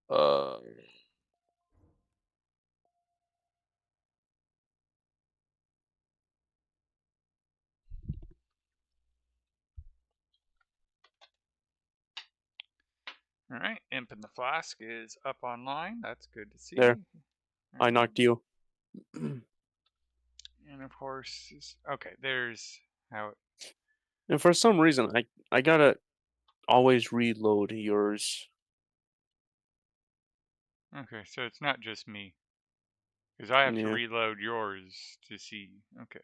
Uh, All right, Imp in the Flask is up online. That's good to there. see. I knocked you. And of course, okay, there's how it, And for some reason, I gotta always reload yours. okay, so it's not just me. Because I have to Yeah. reload yours to see. Okay.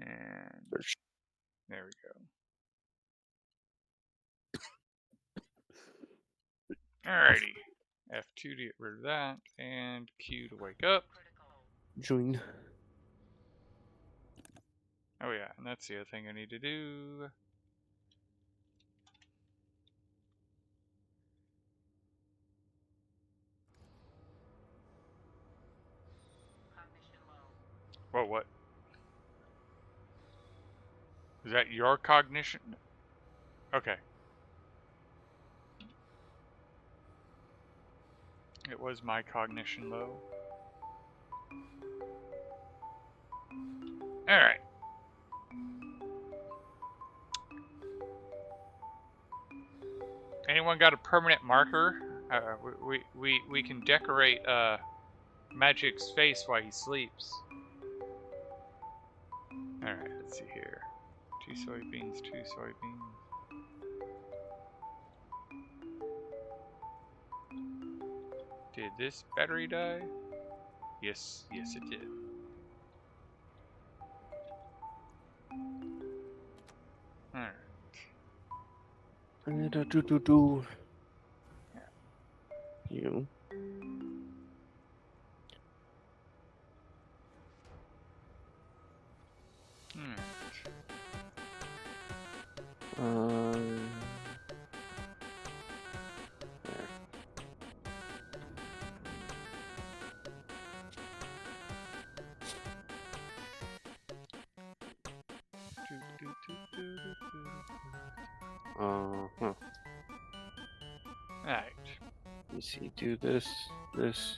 And Search. there we go. Alrighty. F2 to get rid of that. And Q to wake up. Join. Oh yeah, and that's the other thing I need to do. Whoa, what? Is that your cognition? Okay. It was my cognition low. Alright. Anyone got a permanent marker? We can decorate Magic's face while he sleeps. Alright, let's see here. 2 soybeans, 2 soybeans. Did this battery die? Yes, yes it did. Alright. Do. You. Alright. Um. There. Huh. Alright. Let me see. Do this. This.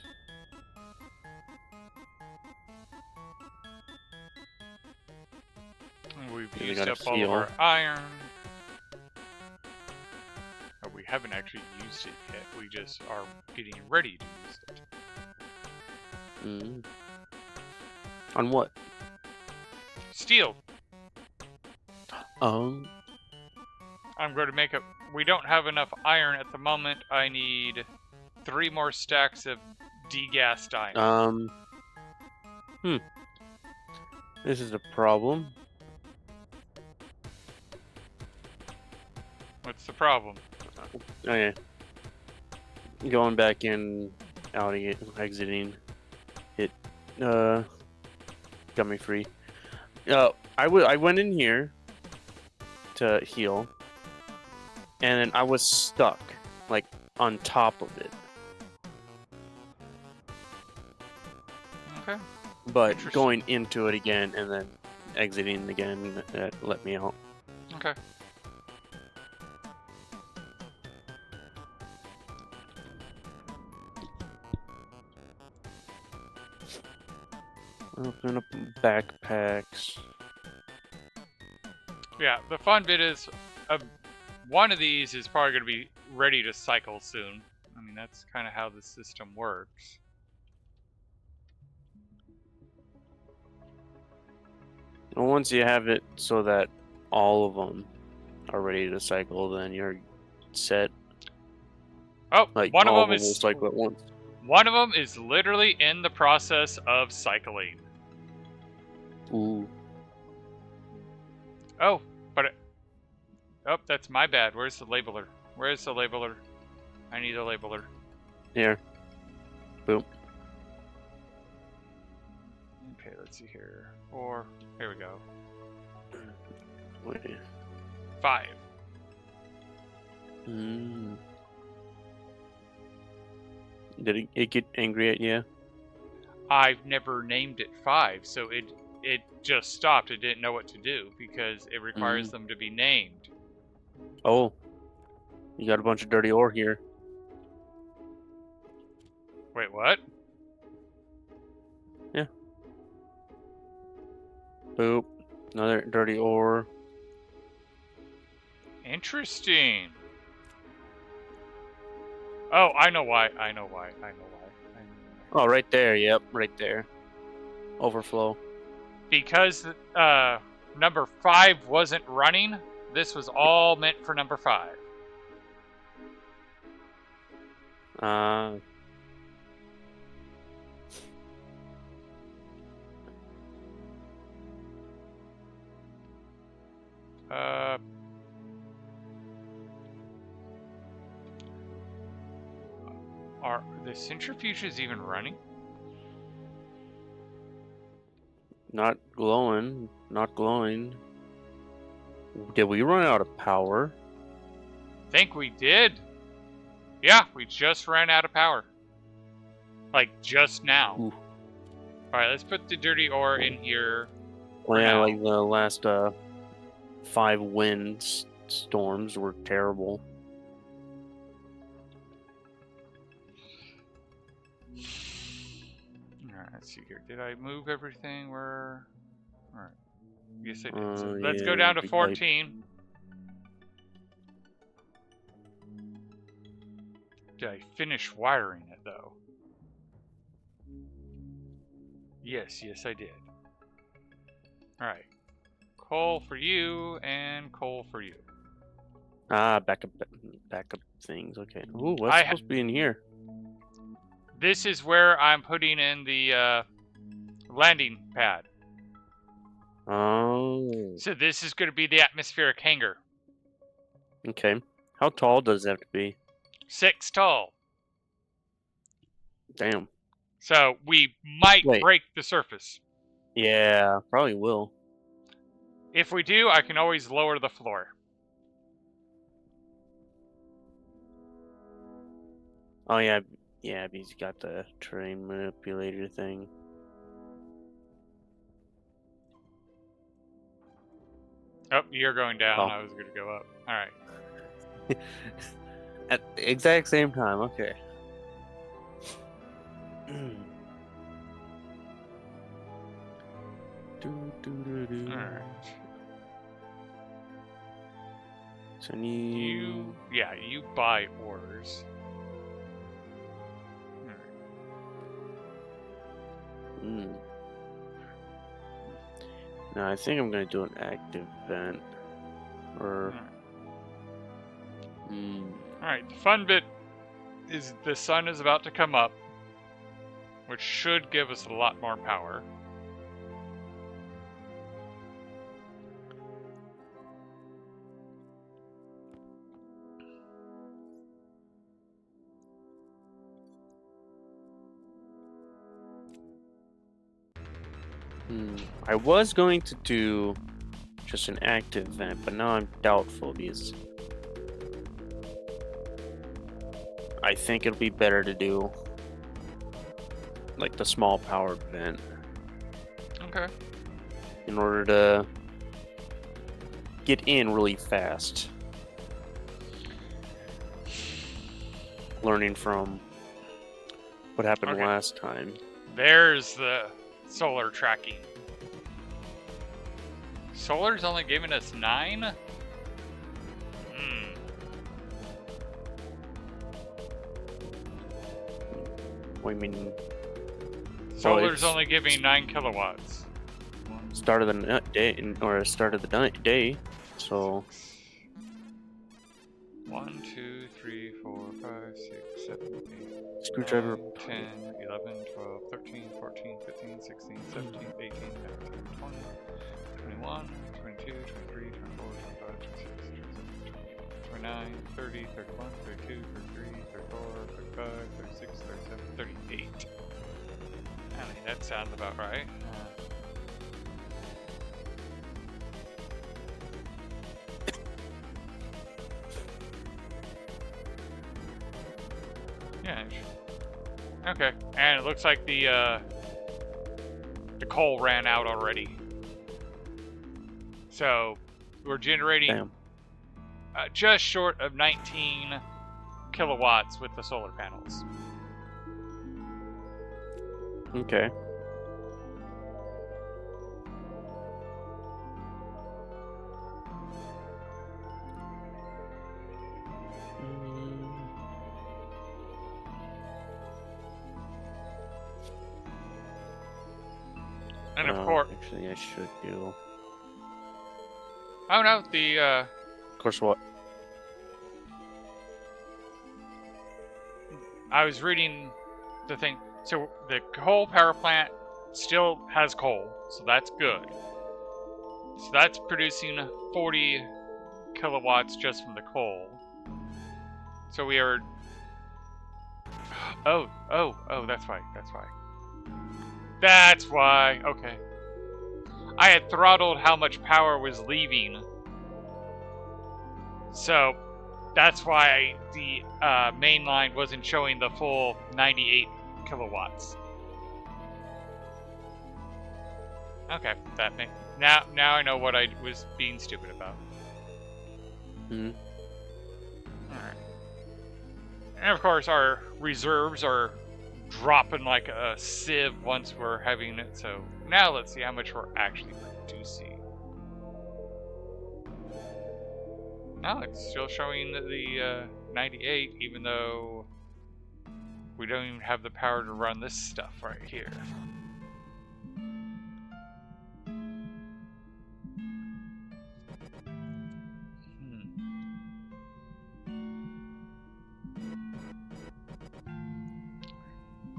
We've Then I used gotta up all of our heal. iron. Oh, we haven't actually used it yet. We just are getting ready to use it. Mm. On what? Steel. Um. I'm going to make a... We don't have enough iron at the moment. I need 3 more stacks of degassed iron. Hmm. This is a problem. What's the problem? Okay. Going back in, out again, exiting. It got me free. I went in here to heal, and then I was stuck, like on top of it. Okay. But going into it again and then exiting again, that let me out. Okay. Open up backpacks. Yeah, the fun bit is one of these is probably going to be ready to cycle soon. I mean, that's kind of how the system works. And once you have it so that all of them are ready to cycle, then you're set. Oh, Like one of all of them them will is cycle at once. one of them is literally in the process of cycling. Ooh. Oh, but oh, that's my bad. Where's the labeler? Where's the labeler? I need a labeler. Here. Boom. Okay, let's see here. 4. Here we go. Wait. 5. Did it get angry at you? I've never named it 5, so it just stopped. It didn't know what to do because it requires them to be named. Oh. You got a bunch of dirty ore here. Wait, what? Boop. Another dirty ore. Interesting. Oh, I know why. Oh, right there. Yep, right there. Overflow. Because number 5 wasn't running, this was all meant for number 5. Uh, Are the centrifuges even running? not glowing. Not glowing. Did we run out of power? Think we did. Yeah, we just ran out of power. Like, just now. Ooh. Alright, let's put the dirty ore in here. Well, yeah, now. like the last 5 wind storms were terrible. Alright, let's see here. Did I move everything where... Alright. Yes, I did. So let's Yeah, go down to big 14. Did I finish wiring it, though? Yes, I did. Alright. Coal for you, and coal for you. Ah, backup things. Okay. Ooh, what's supposed to be in here? This is where I'm putting in the landing pad. Oh. So this is going to be the atmospheric hangar. Okay. How tall does it have to be? 6 tall. Damn. So we might Wait. break the surface. Yeah, probably will. If we do, I can always lower the floor. Oh yeah, yeah. He's got the terrain manipulator thing. Oh, you're going down. Oh. I was going to go up. All right. At the exact same time. Okay. All right. So you buy ores. No, I think I'm gonna do an active vent. Or. Alright, the fun bit is the sun is about to come up, which should give us a lot more power. I was going to do just an active vent, but now I'm doubtful because I think it'll be better to do like the small powered vent. Okay. In order to get in really fast. Learning from what happened last time. There's the solar tracking. Solar's only giving us 9? What do you mean? Solar's only giving 9 kilowatts. Start of the day, or start of the day, so. 1, 2, 3, 4, 5, 6, 7, 8, Screwdriver. 9, 10, 11, 12, 13, 14, 15, 16, 17, 18, 19, 20, 21, 22, 23, 24, 25, 26, 27, 29, 30, 31, 32, 33, 34, 35, 36, 37, 38. I mean, that sounds about right. Yeah. Okay, and it looks like the coal ran out already. So we're generating just short of 19 kilowatts with the solar panels. Okay. Mm, And of course, actually, I should do. oh no, Of course, what? I was reading the thing. So the coal power plant still has coal, so that's good. So that's producing 40 kilowatts just from the coal. So we are. Oh, that's why. That's why. That's why. Okay. I had throttled how much power was leaving. So that's why the main line wasn't showing the full 98 kilowatts. Okay, that makes now I know what I was being stupid about. Hmm. All right, and of course our reserves are dropping like a sieve once we're having it. So now let's see how much we're actually producing. No, it's still showing the 98, even though we don't even have the power to run this stuff right here.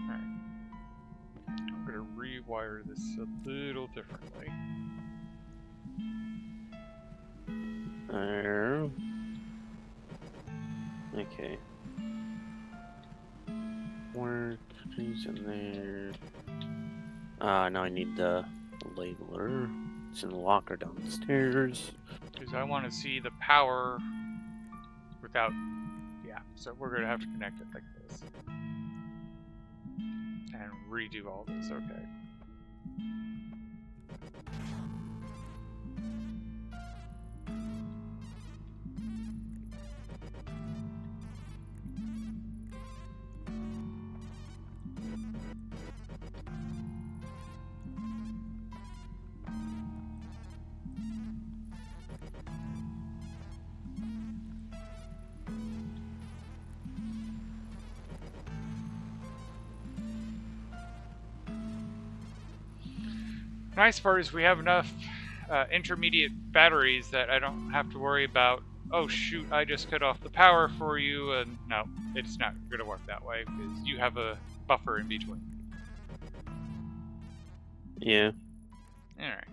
Alright. I'm going to rewire this a little differently. There. Okay. Work things in there. Now I need the labeler. It's in the locker downstairs. Because I want to see the power without... Yeah, so we're going to have to connect it like this. And redo all this, okay. Nice part is we have enough intermediate batteries that I don't have to worry about, oh shoot, I just cut off the power for you, and no, it's not going to work that way, because you have a buffer in between. Yeah. Alright.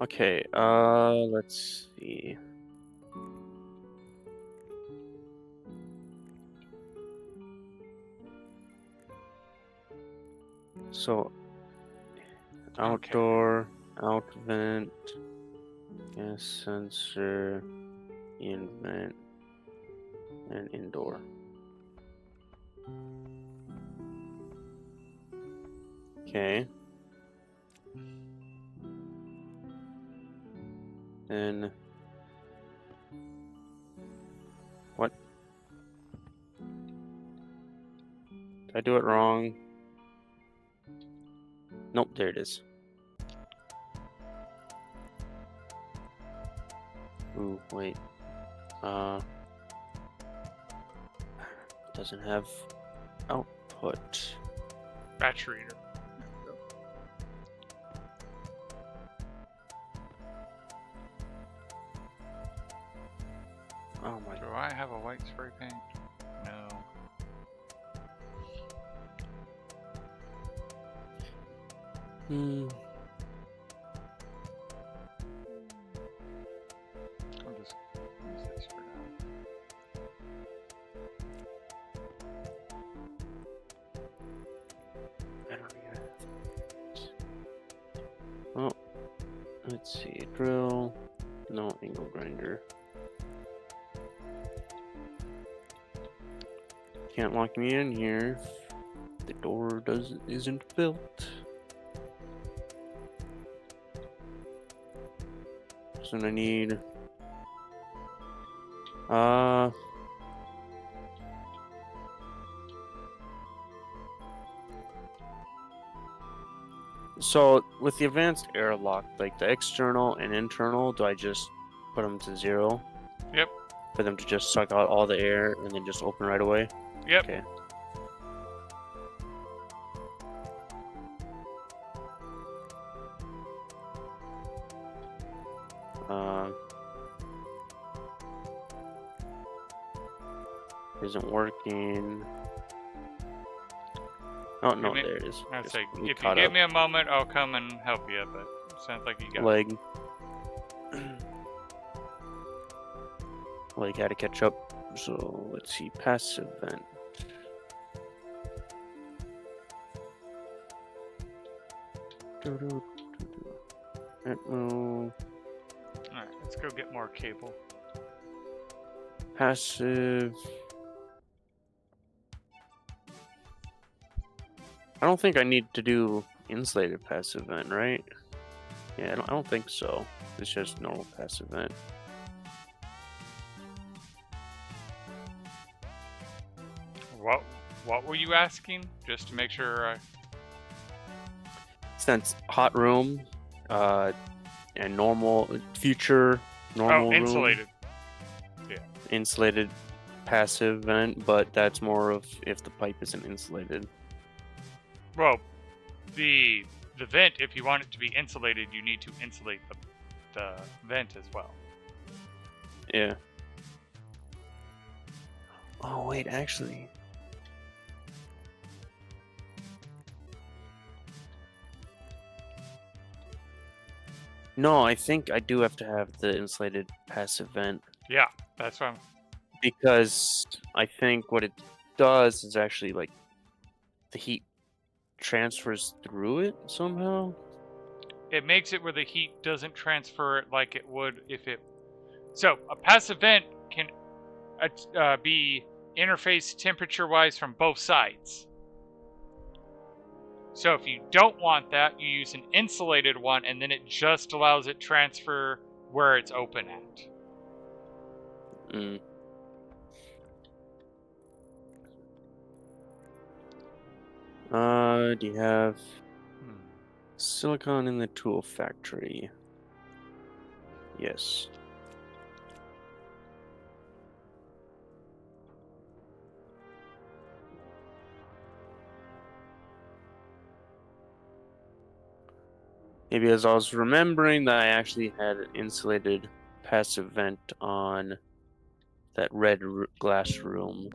Okay, let's see. So, outdoor, out vent, gas sensor, in vent, and indoor. Okay. Then what? Did I do it wrong? Nope, there it is. Ooh, wait. Doesn't have output. Batch reader. Oh my. Do I have a white spray paint? No. I'll just use this for now. I don't even. Oh, let's see. Drill. No angle grinder. Can't lock me in here. The door isn't built. So I need so with the advanced airlock, like the external and internal, do I just put them to 0? Yep. For them to just suck out all the air and then just open right away? Yep. Okay. Isn't working. Oh, no, there it is. I was like, if you caught give up. me a moment, I'll come and help you, but it sounds like you got Leg. Leg had to catch up. So let's see. Passive vent. Alright, let's go get more cable. Passive. I don't think I need to do insulated passive vent, right? Yeah, I don't think so. It's just normal passive vent. What were you asking? Just to make sure. Since hot room, and normal future normal room. Insulated. Yeah. Insulated passive vent, but that's more of if the pipe isn't insulated. Well, the vent, if you want it to be insulated, you need to insulate the vent as well. Yeah. Oh wait, actually. No, I think I do have to have the insulated passive vent. Yeah, that's what I'm... Because I think what it does is actually like the heat transfers through it somehow. It makes it where the heat doesn't transfer it like it would if it... So, a passive vent can be interfaced temperature-wise from both sides. So if you don't want that, you use an insulated one, and then it just allows it transfer where it's open at. Mm. Do you have silicon in the tool factory? Yes. Maybe as I was remembering that I actually had an insulated passive vent on that red glass room.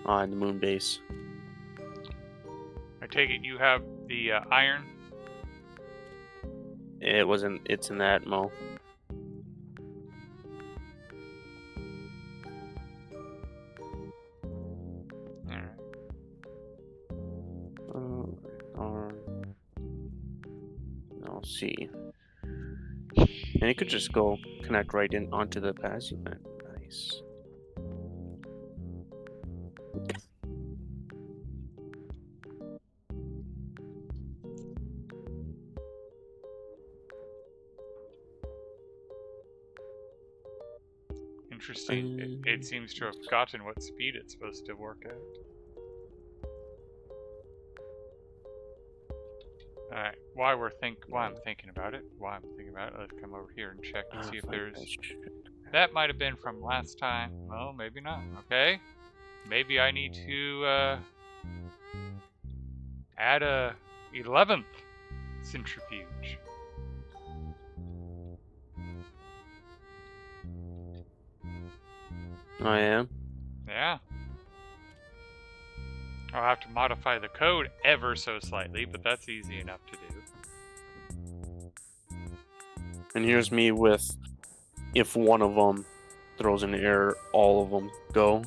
On the moon base. I take it you have the iron? It wasn't. It's in that Mo. I'll see. And it could just go connect right in onto the passive vent. Nice. Interesting. It seems to have gotten what speed it's supposed to work at. Alright, while I'm thinking about it, let's come over here and check and see if there's... That might have been from last time. Well, maybe not. Okay. Maybe I need to add a 11th centrifuge. I am. Yeah. I'll have to modify the code ever so slightly, but that's easy enough to do. And here's me with, if one of them throws an error, all of them go.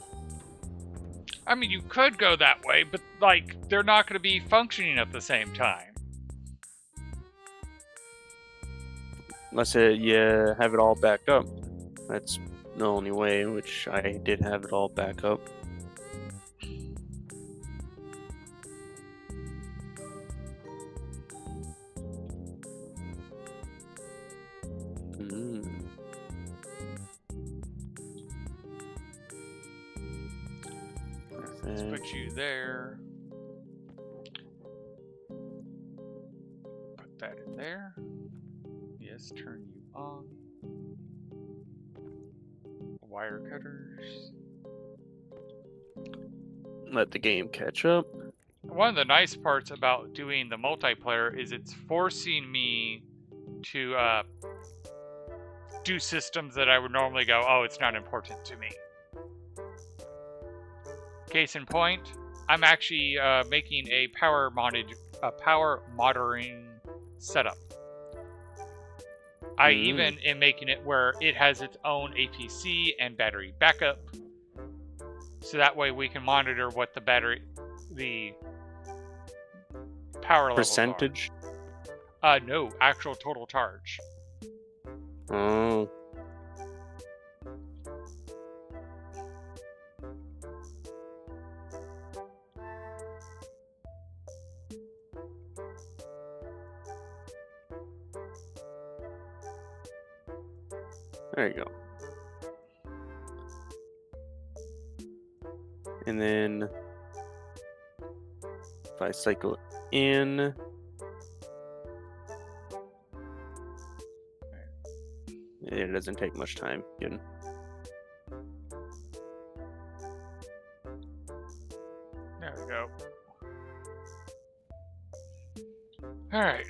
I mean, you could go that way, but, like, they're not going to be functioning at the same time. Unless you have it all backed up. That's the only way, which I did have it all back up. Let's put you there. Put that in there. Yes, turn you on. Wire cutters. Let the game catch up. One of the nice parts about doing the multiplayer is it's forcing me to do systems that I would normally go, oh, it's not important to me. Case in point, I'm actually making a power monitoring setup. I even am making it where it has its own APC and battery backup, so that way we can monitor what the power Percentage? levels are. No, actual total charge. Oh. There you go. And then if I cycle in, it doesn't take much time. Good. There we go. All right.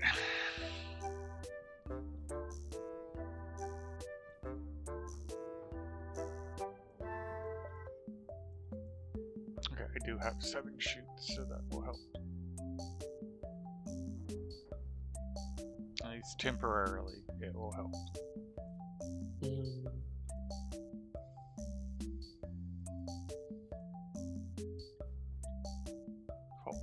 Okay, I do have 7 shoots, so that will help. At least temporarily, it will help. Cool.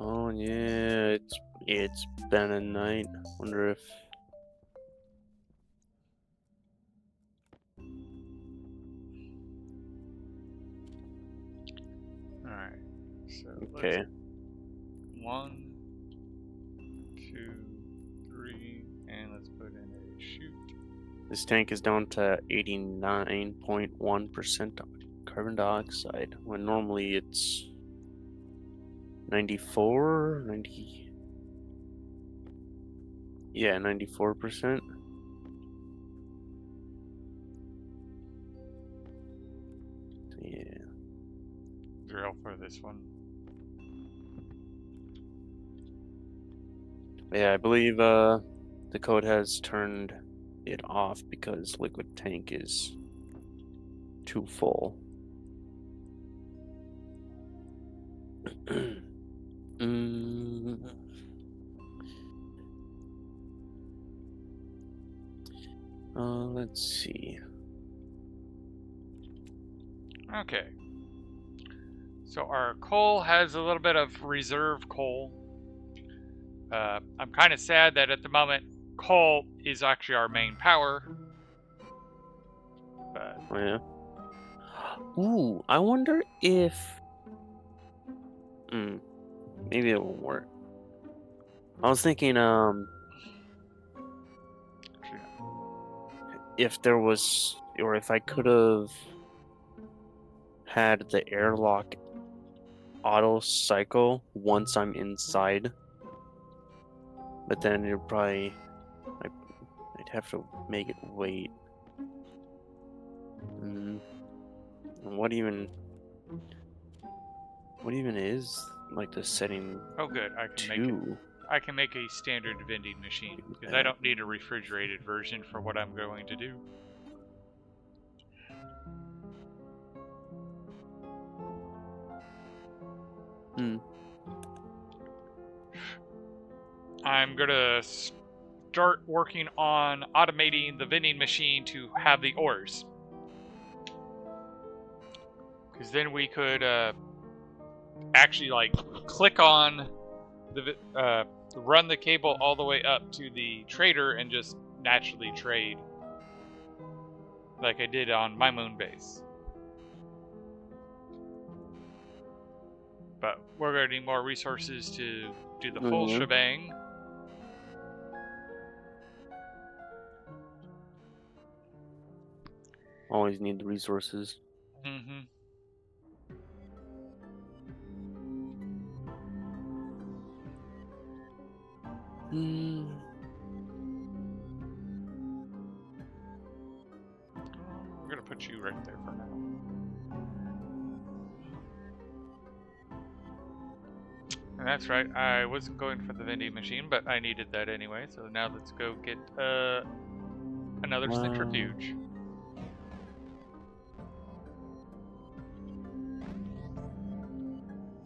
Oh yeah, it's been a night. Wonder if All right. So okay. let's 1, 2, 3, and let's put in a shoot. This tank is down to 89.1% carbon dioxide, when normally it's 94, 90. Yeah, 94%. Yeah. Drill for this one. Yeah, I believe the code has turned it off because liquid tank is too full. Let's see. Okay. So our coal has a little bit of reserve coal. I'm kind of sad that at the moment coal is actually our main power. But Oh, yeah. Ooh, I wonder if maybe it won't work. I was thinking if there was, or if I could have had the airlock auto cycle once I'm inside, but then it'd probably I'd have to make it wait. What even is like the setting? oh good, I can make it. I can make a standard vending machine because I don't need a refrigerated version for what I'm going to do. I'm gonna start working on automating the vending machine to have the ores. Because then we could actually like click on the run the cable all the way up to the trader and just naturally trade like I did on my moon base. But we're gonna need more resources to do the full shebang. Always need the resources. Mm-hmm. We're gonna put you right there for now. And that's right, I wasn't going for the vending machine, but I needed that anyway, so now let's go get another centrifuge.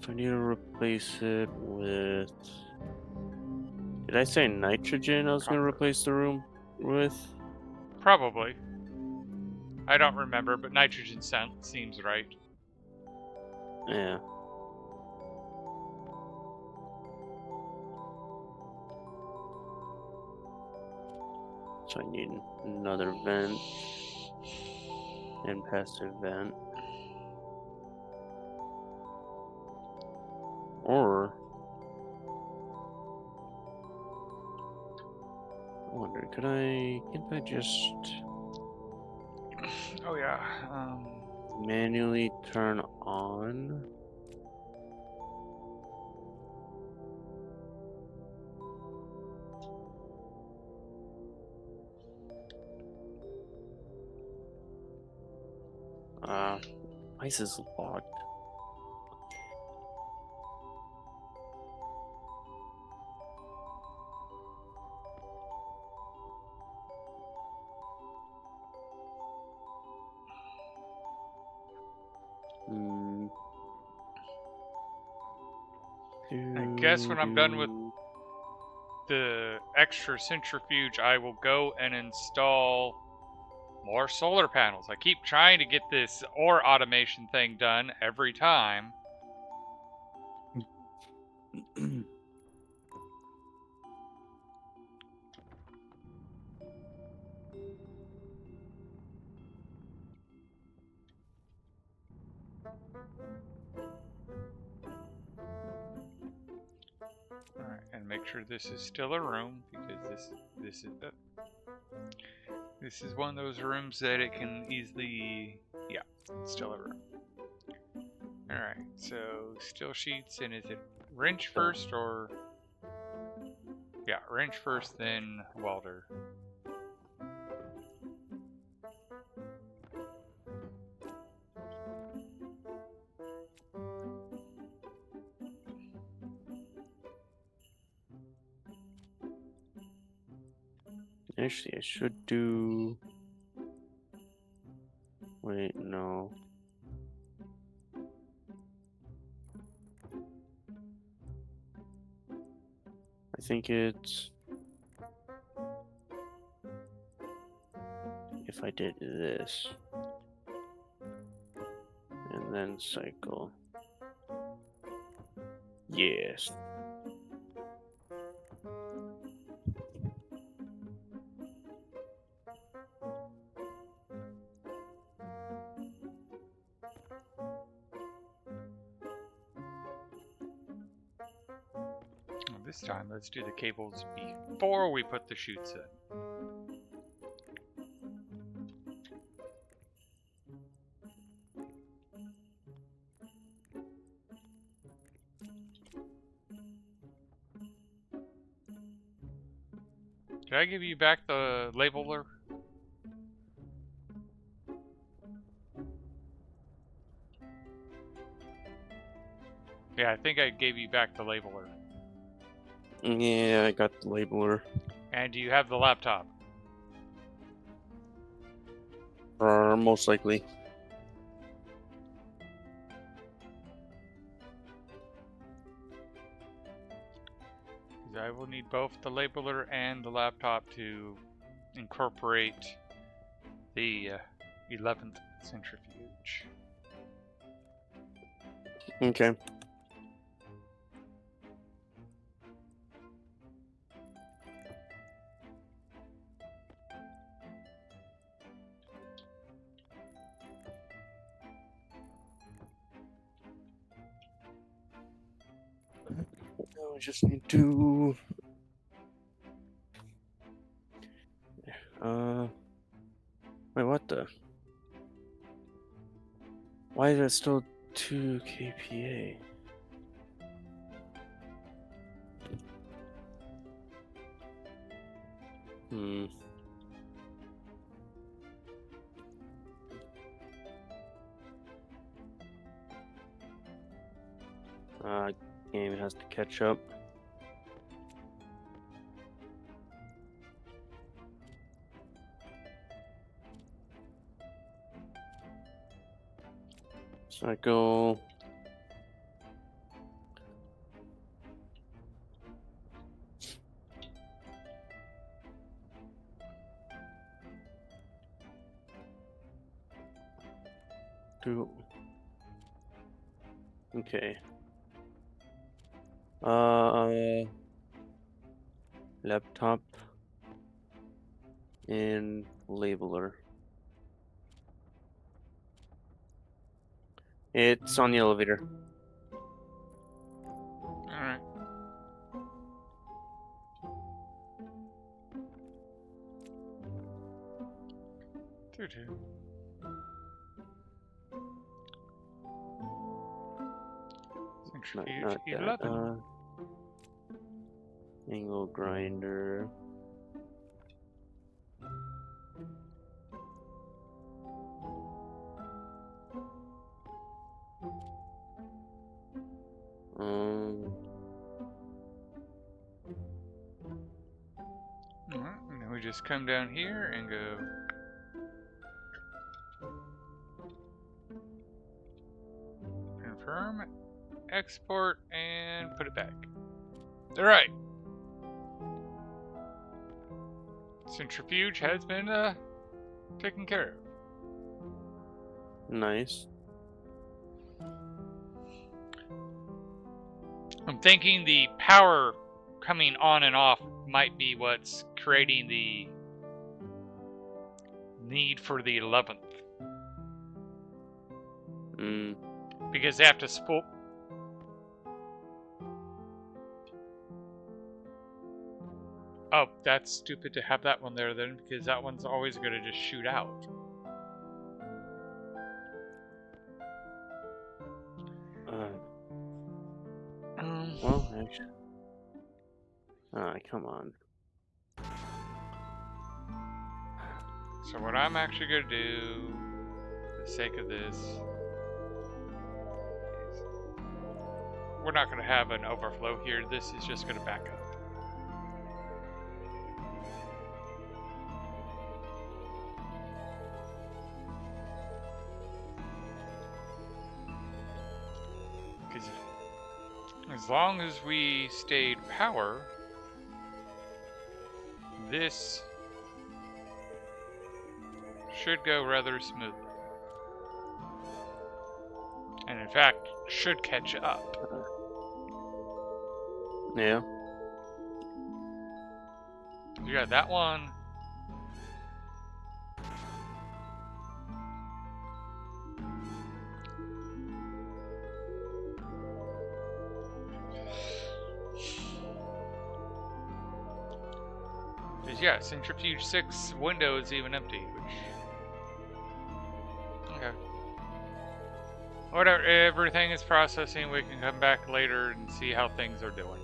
So I need to replace it with... Did I say nitrogen I was going to replace the room with? Probably. I don't remember, but nitrogen seems right. Yeah. So I need another vent and passive vent. Or I wonder, can't I just Oh yeah. manually turn on? Why is this locked? I guess when I'm done with the extra centrifuge, I will go and install more solar panels. I keep trying to get this ore automation thing done every time. Alright, and make sure this is still a room, because this is one of those rooms that it can easily, yeah, it's still a room. Alright, so steel sheets, and is it wrench first or, yeah, wrench first, then welder. Actually, I should do... Wait, no. I think it's... If I did this. And then cycle. Yes. Well, this time, let's do the cables before we put the chutes in. Did I give you back the labeler? Yeah, I think I gave you back the labeler. Yeah, I got the labeler. And do you have the laptop? Most likely. I will need both the labeler and the laptop to incorporate the 11th centrifuge. Okay. Now we just need to wait, what the? Why is it still 2 kPa? Game has to catch up. Cycle. Two. Okay. Laptop and labeler. It's on the elevator. Alright. Two. Centrifuge Not 11. that. Angle grinder. Alright, and then we just come down here and go confirm, export, and put it back. Alright. Centrifuge has been taken care of. Nice. I'm thinking the power coming on and off might be what's creating the need for the 11th. Because they have to spool. Oh, that's stupid to have that one there then, because that one's always going to just shoot out. Well, actually. Come on. So what I'm actually going to do, for the sake of this, is we're not going to have an overflow here. This is just going to back up. Because as long as we stayed power, this should go rather smoothly. And in fact, should catch up. Yeah. Yeah, that one. Yeah, Centrifuge 6 window is even empty, which... Okay. Whatever, everything is processing, we can come back later and see how things are doing.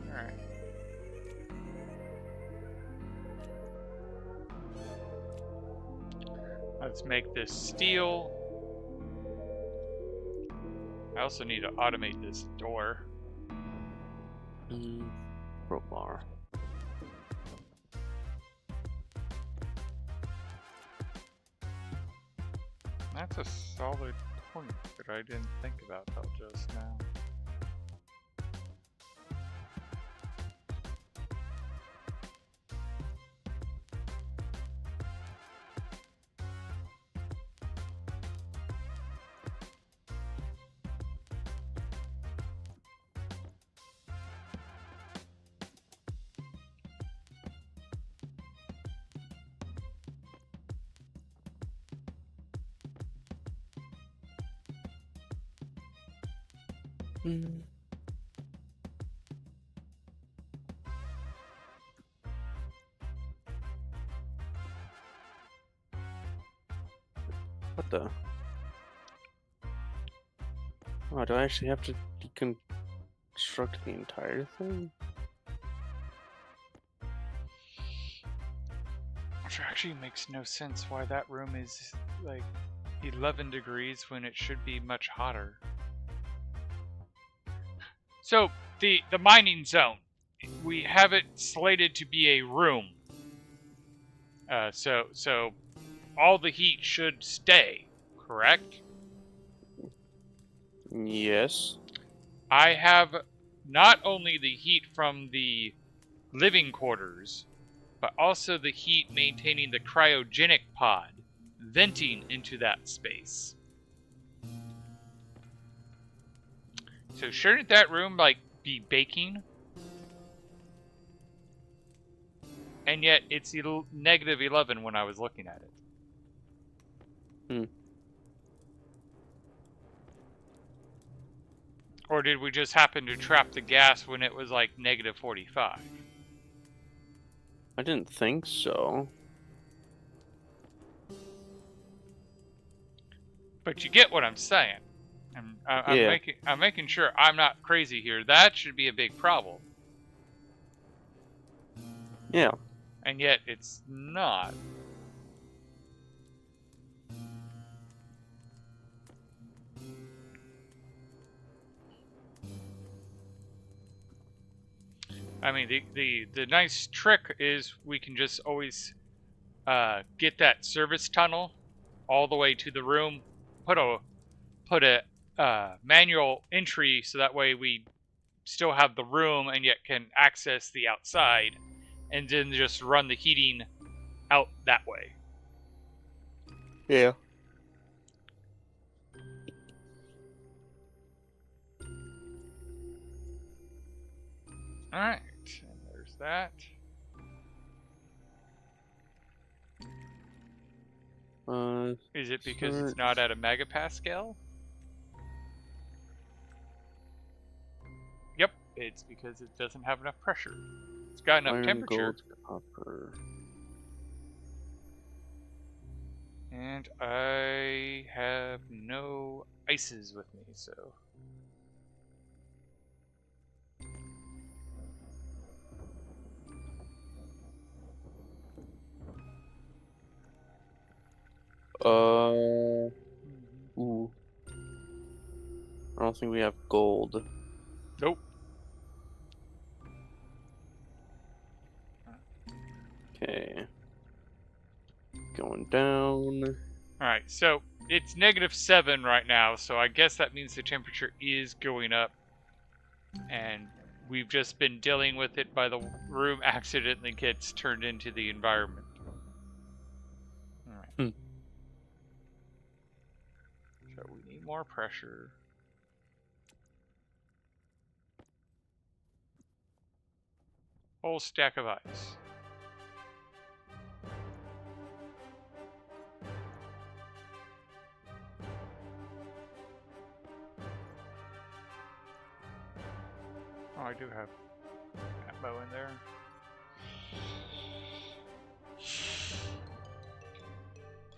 Alright. Let's make this steel. I also need to automate this door. Crowbar. That's a solid point that I didn't think about till just now. What the? Oh, do I actually have to deconstruct the entire thing? Which actually makes no sense why that room is like 11 degrees when it should be much hotter. So the mining zone, we have it slated to be a room. So all the heat should stay, correct? Yes. I have not only the heat from the living quarters, but also the heat maintaining the cryogenic pod, venting into that space. So shouldn't that room be baking? And yet it's negative 11 when I was looking at it. Or did we just happen to trap the gas when it was like negative 45? I didn't think so. But you get what I'm saying. I'm making sure I'm not crazy here. That should be a big problem. Yeah. And yet it's not. I mean, the nice trick is we can just always get that service tunnel all the way to the room, put a manual entry so that way we still have the room and yet can access the outside, and then just run the heating out that way. Yeah. Alright, and there's that. Is it because it's not at a megapascal? Yep, it's because it doesn't have enough pressure. It's got enough temperature. Gold, copper. And I have no ices with me, so... Ooh. I don't think we have gold. Nope. Okay. Going down. Alright, so it's -7 right now, so I guess that means the temperature is going up. And we've just been dealing with it by the room accidentally gets turned into the environment. Alright. So we need more pressure. Whole stack of ice. Oh, I do have ammo in there.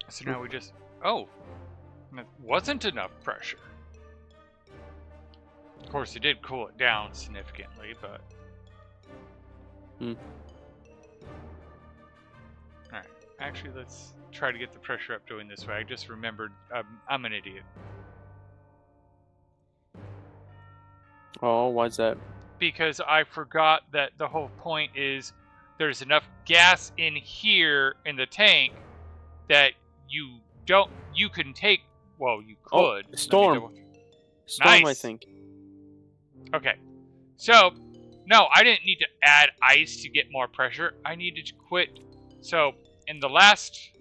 So now we just... Oh! That wasn't enough pressure. Of course, it did cool it down significantly, but... Alright, actually let's try to get the pressure up doing this way. I just remembered I'm an idiot. Oh, why's that? Because I forgot that the whole point is there's enough gas in here in the tank that you can take Well, you Oh, could. Let me storm. double. Storm, I Nice. think. Okay. So, no, I didn't need to add ice to get more pressure. I needed to quit. So, in the last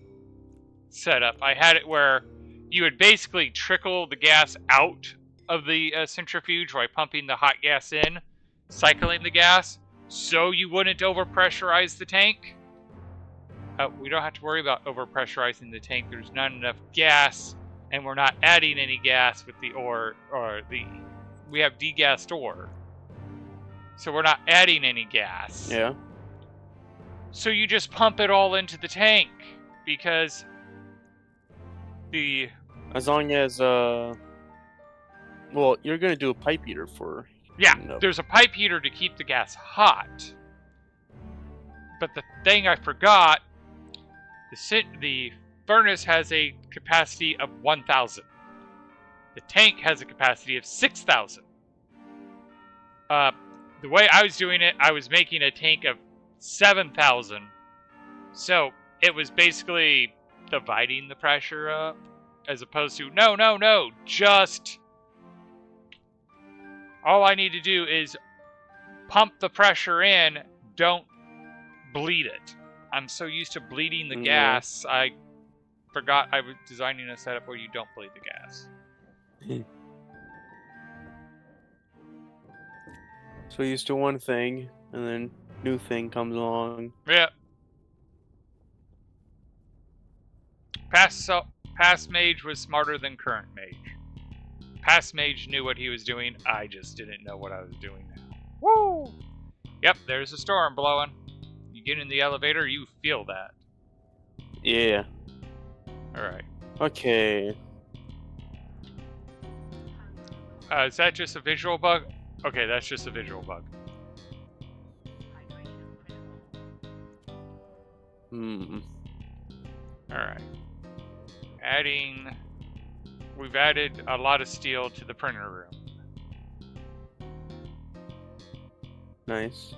setup, I had it where you would basically trickle the gas out of the centrifuge by pumping the hot gas in, cycling the gas, so you wouldn't overpressurize the tank. We don't have to worry about overpressurizing the tank. There's not enough gas, and we're not adding any gas with the ore, we have degassed ore. So we're not adding any gas. Yeah. So you just pump it all into the tank, because the... As long as, well, you're gonna do a pipe heater for Yeah, heating up. there's a pipe heater to keep the gas hot. But the thing I forgot, the furnace has a capacity of 1,000. The tank has a capacity of 6,000. The way I was doing it, I was making a tank of 7,000. So it was basically dividing the pressure up, as opposed to, no, just... all I need to do is pump the pressure in, don't bleed it. I'm so used to bleeding the gas, I forgot I was designing a setup where you don't bleed the gas. So used to one thing, and then new thing comes along. Yeah. Past mage was smarter than current mage. Past mage knew what he was doing, I just didn't know what I was doing now. Woo! Yep, there's a storm blowing. You get in the elevator, you feel that. Yeah. Alright. Okay. Is that just a visual bug? Okay, that's just a visual bug. Alright. We've added a lot of steel to the printer room. Nice.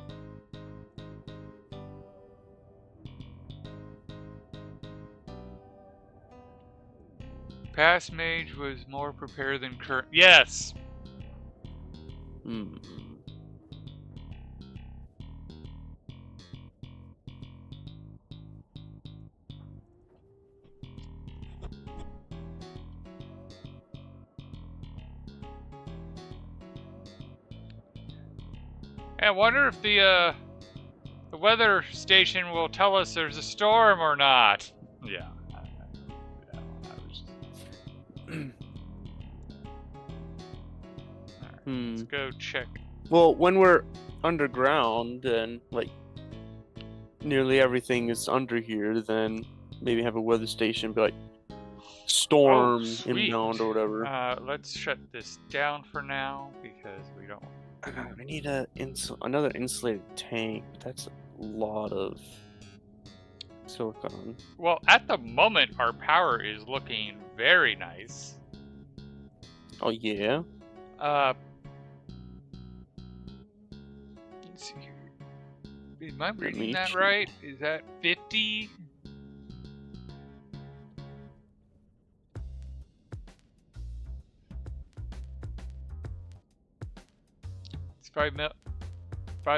Past mage was more prepared than current. Yes! I wonder if the weather station will tell us there's a storm or not. Yeah. Let's go check. Well, when we're underground and like nearly everything is under here, then maybe have a weather station be like storm inbound or whatever. Let's shut this down for now because we don't. I need another insulated tank. That's a lot of silicon. Well, at the moment, our power is looking very nice. Oh yeah. Let's see here. Am I reading that right? Is that 50? It's 5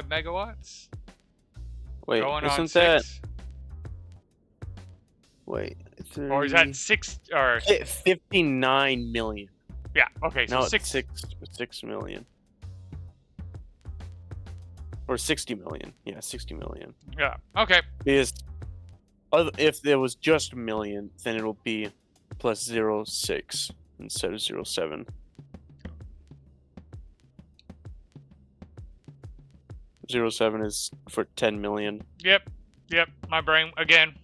megawatts? Wait, Going isn't on that... 6? Wait, Or is that 6 or 59 million? Yeah, okay, so now 6 it's 6 million. Or 60 million. Yeah, 60 million. Yeah, okay. Because if there was just a million, then it'll be plus 0.6 instead of 0.7. 0.7 is for 10 million. Yep, my brain, again.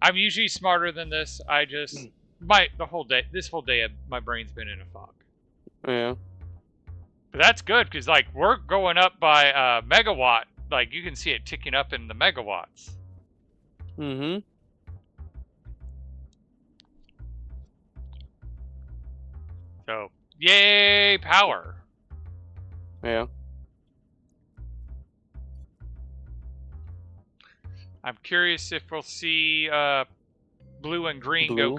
I'm usually smarter than this. I just, this whole day, my brain's been in a fog. Yeah. But that's good, because, like, we're going up by megawatt. Like, you can see it ticking up in the megawatts. Mm-hmm. So, yay, power. Yeah. I'm curious if we'll see blue and green Blue? go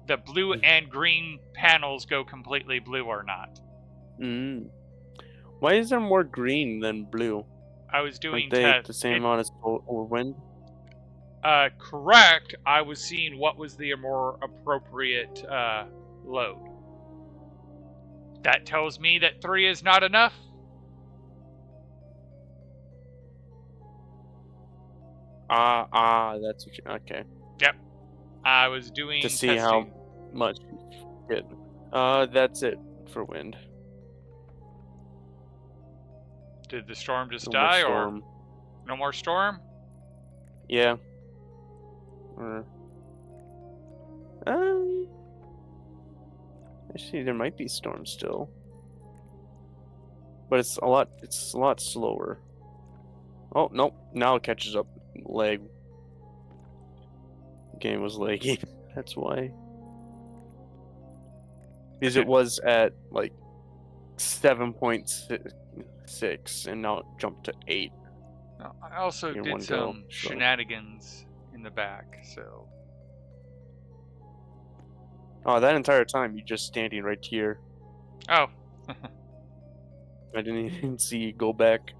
the blue and green panels go completely blue or not. Why is there more green than blue? I was doing Aren't they the same amount as or wind? Correct. I was seeing what was the more appropriate load. That tells me that 3 is not enough. That's what you, okay. Yep. I was doing To see testing. how much you get. That's it for wind. Did the storm just No die, more storm. or no more storm? Yeah. Actually, there might be storm still, but it's a lot slower. Oh nope! Now it catches up. Lag. Game was laggy. That's why. Because it was at like 7.6 and now it jumped to 8. I also did some shenanigans in the back, so. Oh, that entire time you just standing right here. Oh. I didn't even see you go back.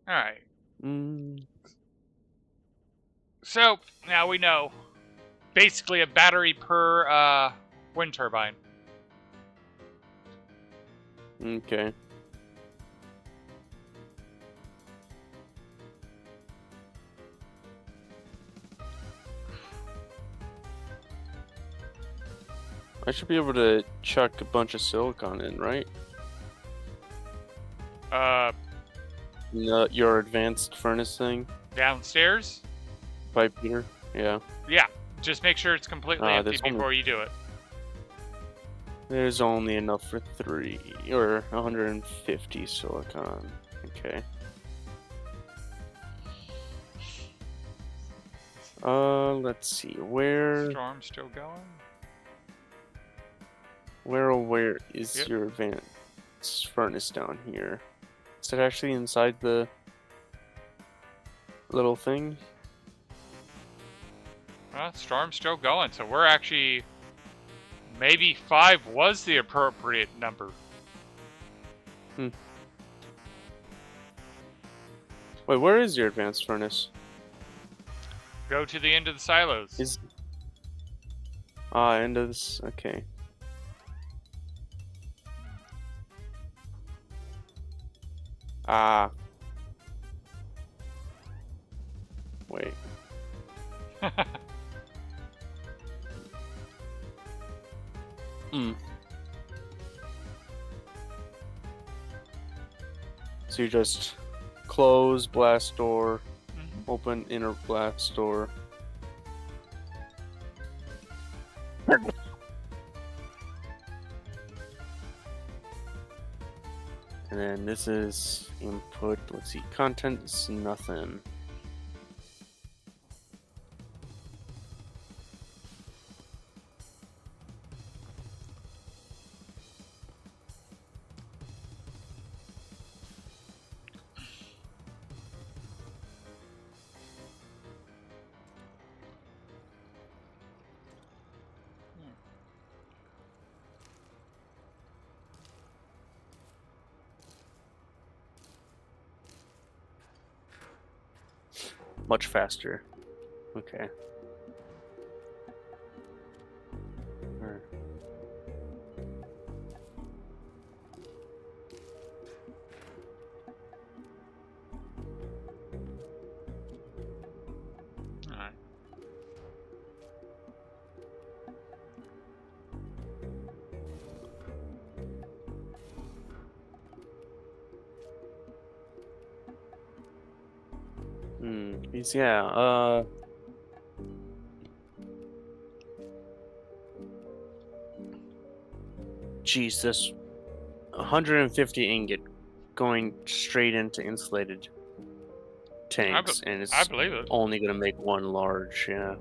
Alright. So, now we know. Basically a battery per wind turbine. Okay. I should be able to chuck a bunch of silicon in, right? Your advanced furnace thing? Downstairs? Pipe heater? Yeah. Yeah. Just make sure it's completely empty before you do it. There's only enough for 3 or 150 silicon. Okay. Let's see. Where Storm's still going? Where is your advanced furnace down here? Is it actually inside the little thing? Well, storm's still going, so we're actually... Maybe 5 was the appropriate number. Wait, where is your advanced furnace? Go to the end of the silos. End of this. Okay. Wait. So you just close blast door, open inner blast door. And then this is input. Let's see, content is nothing. Much faster. Okay. Alright. Yeah, geez, this 150 ingot going straight into insulated tanks, and it's I believe it. only gonna make one large, yeah.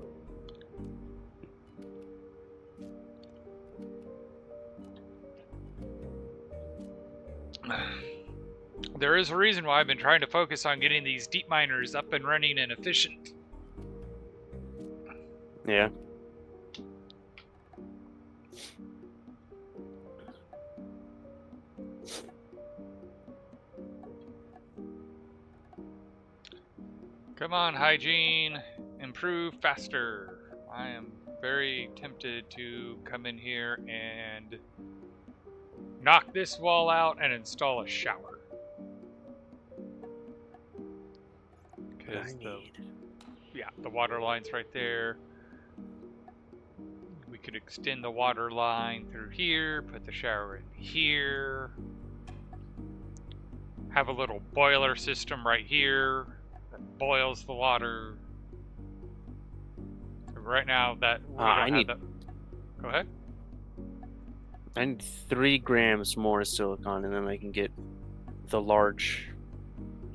There is a reason why I've been trying to focus on getting these deep miners up and running and efficient. Yeah. Come on, hygiene. Improve faster. I am very tempted to come in here and knock this wall out and install a shower. Because the water line's right there. We could extend the water line through here, put the shower in here. Have a little boiler system right here that boils the water. Right now that we don't have that. Go ahead. I need 3 grams more silicon, and then I can get the large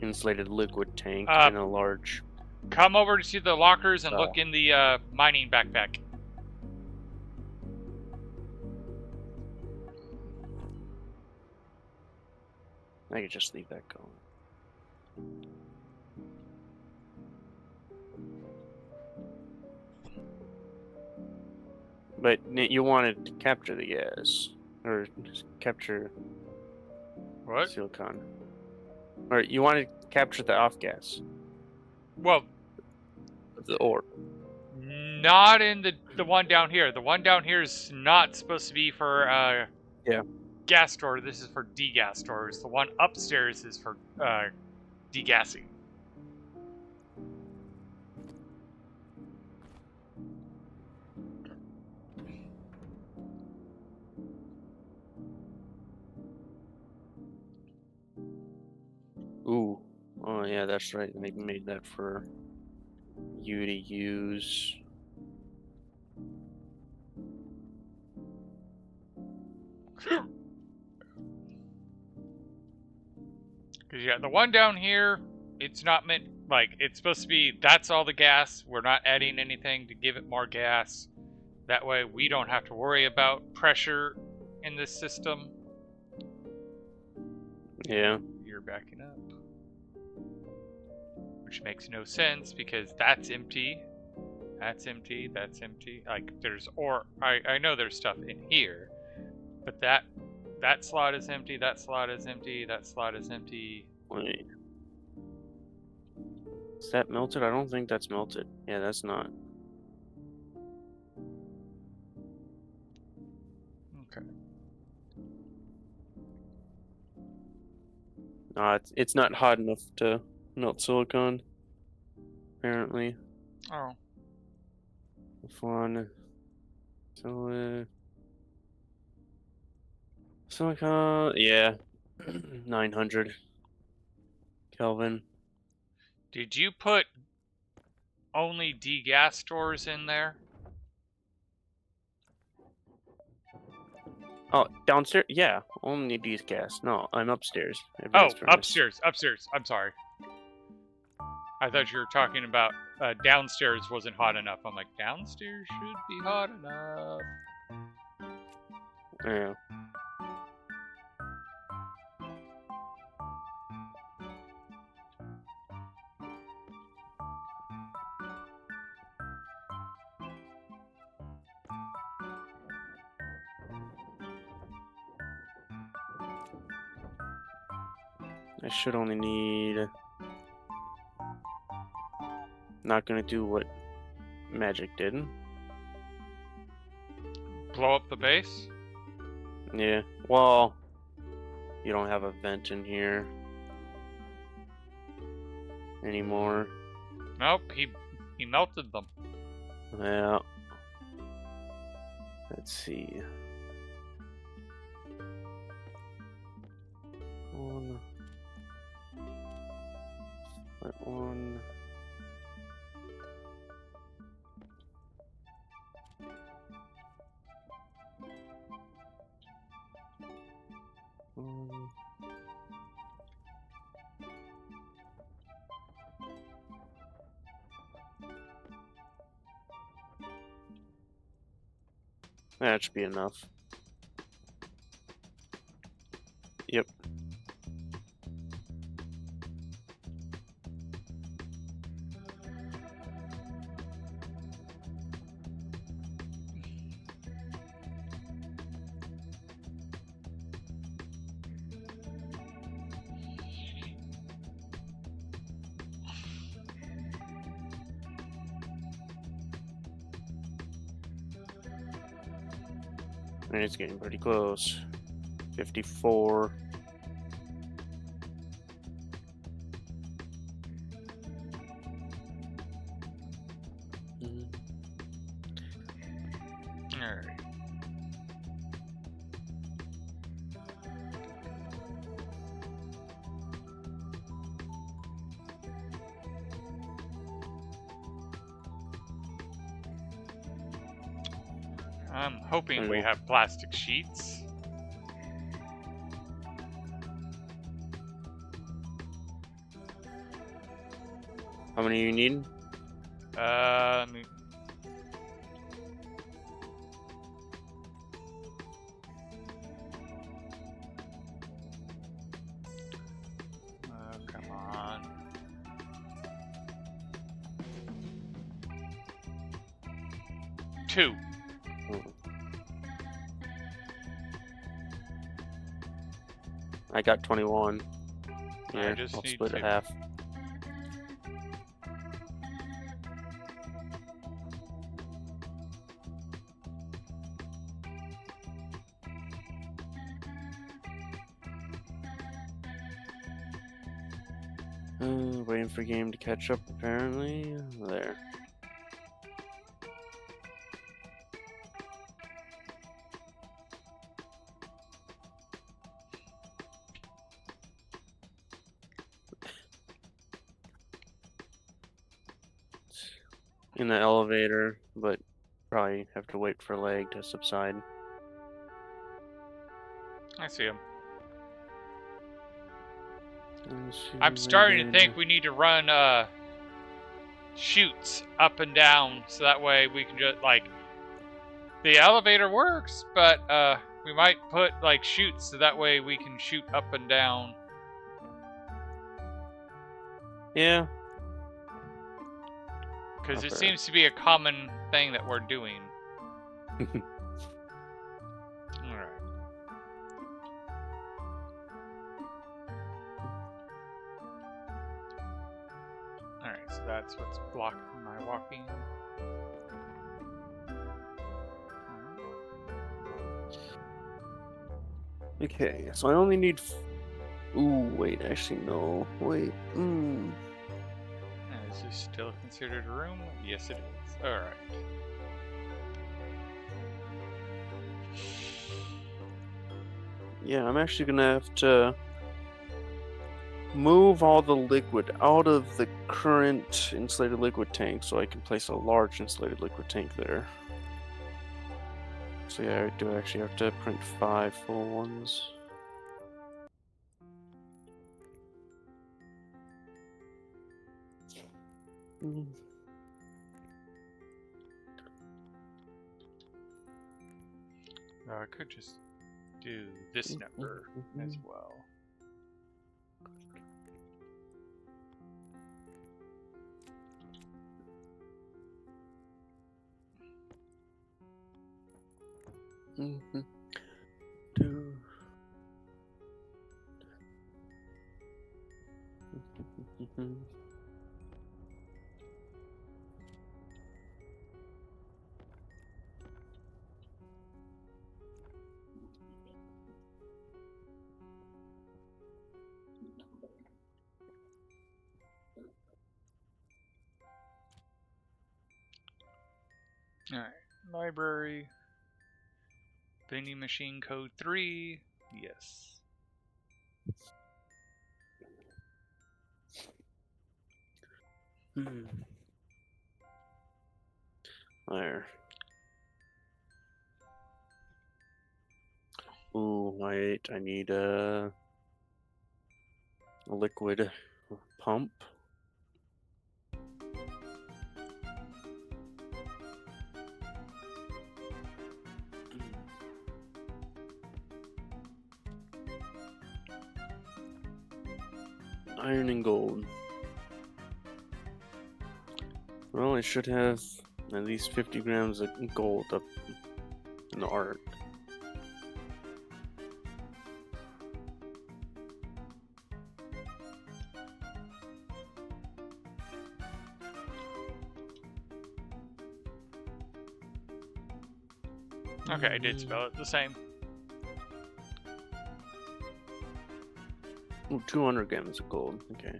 insulated liquid tank and a large. Come over to see the lockers and look in the mining backpack. I could just leave that going. But you wanted to capture the gas, or capture what? Silicon, or you wanted to capture the off gas. Well, the ore. Not in the one down here. The one down here is not supposed to be for gas store. This is for degas stores. The one upstairs is for degassing. Ooh. Oh yeah, that's right. They made that for you to use. Because yeah, the one down here, it's not meant, like, it's supposed to be, that's all the gas. We're not adding anything to give it more gas. That way we don't have to worry about pressure in this system. Yeah. You're backing up. Which makes no sense because that's empty. That's empty. That's empty. Like, there's, or, I know there's stuff in here. But that slot is empty, that slot is empty, that slot is empty. Wait. Is that melted? I don't think that's melted. Yeah, that's not. Okay. It's not hot enough to melt silicon, apparently. Oh. Fun. Silicon, yeah. 900 Kelvin. Did you put only degas stores in there? Oh, downstairs? Yeah, only degas. No, I'm upstairs. Furnace. Upstairs. I'm sorry. I thought you were talking about downstairs wasn't hot enough. I'm like, downstairs should be hot enough. Yeah. I should only need... Not gonna do what magic did. Blow up the base? Yeah. Well, you don't have a vent in here anymore. Nope, he melted them. Yeah. Let's see. One. That should be enough. Yep. And it's getting pretty close. 54. Alright. I'm hoping we have plastic sheets. How many you need? Let me... come on. Two. I got 21. I just I'll need split two. it half. Waiting for game to catch up, apparently. There. In the elevator, but probably have to wait for lag to subside. I see him. I'm starting to think we need to run chutes up and down so that way we can just like the elevator works, but we might put like chutes so that way we can shoot up and down. Yeah. Because it seems to be a common thing that we're doing. Alright. Alright, so that's what's blocking my walking. Okay, so I only need. Ooh, wait, actually, no. Wait. Is this still considered a room? Yes, it is. Alright. Yeah, I'm actually gonna have to move all the liquid out of the current insulated liquid tank so I can place a large insulated liquid tank there. So yeah, I do actually have to print 5 full ones. I could just do this number as well. Alright, library. Vending machine code 3. Yes. There. Ooh, wait, I need a liquid pump. Iron and gold. Well, I should have at least 50 grams of gold up in the art. Okay, I did spell it the same. Ooh, 200 grams of gold. Okay.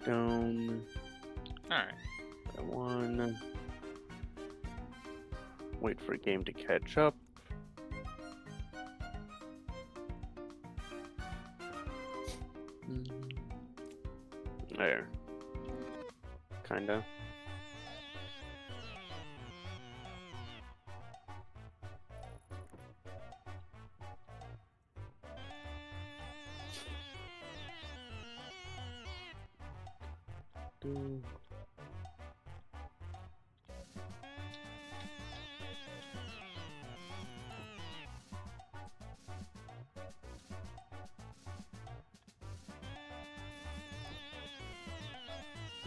Down. Alright. That one. Wait for a game to catch up. There. Kinda.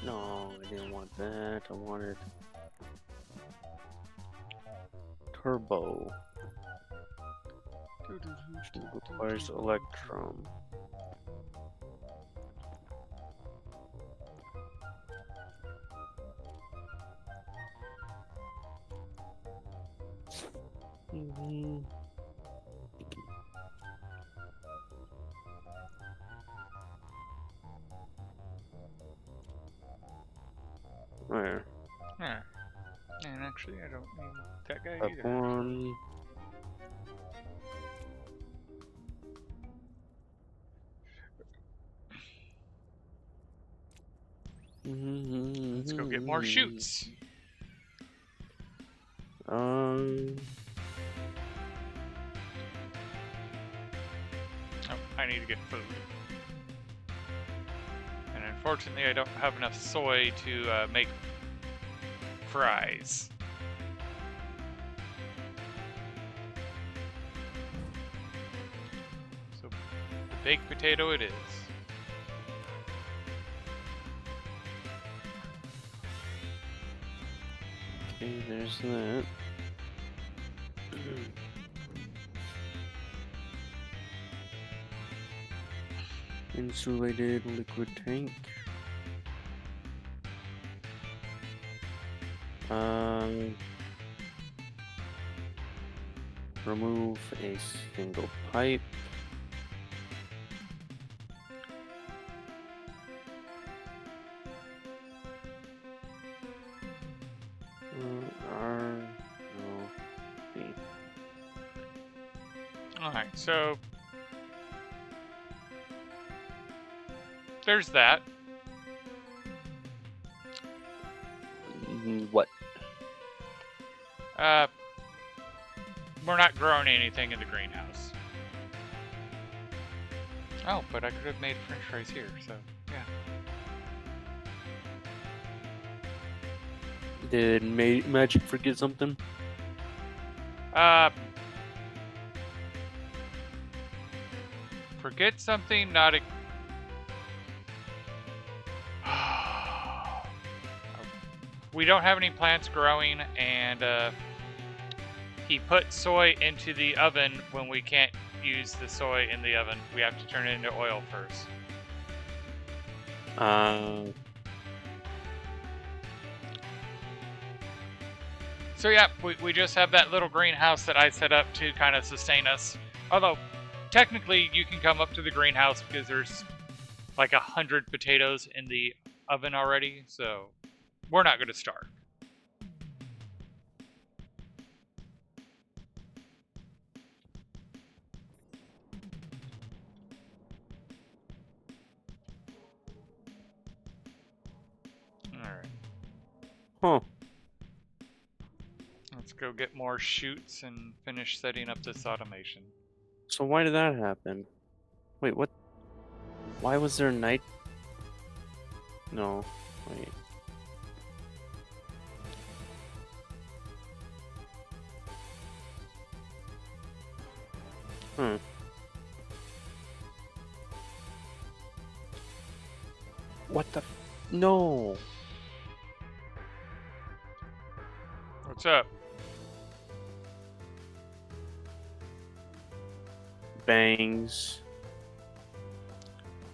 No, I didn't want that. I wanted turbo. Requires electrum. There. Alright. And actually, I don't need that guy Up either. one. Let's go get more shoots. Oh, I need to get food. And unfortunately, I don't have enough soy to make fries. So, the baked potato it is. Okay, there's that. Insulated liquid tank. Remove a single pipe. Alright, so there's that. What? We're not growing anything in the greenhouse. Oh, but I could have made french fries here, so yeah. Did Magic forget something? Forget something, not a... We don't have any plants growing, and he put soy into the oven when we can't use the soy in the oven. We have to turn it into oil first. So yeah, we just have that little greenhouse that I set up to kind of sustain us. Although, technically, you can come up to the greenhouse because there's like 100 potatoes in the oven already, so we're not going to starve. Alright. Huh. Let's go get more chutes and finish setting up this automation. So why did that happen? Wait, what? Why was there night? No, wait. What the? No. What's up? Bangs.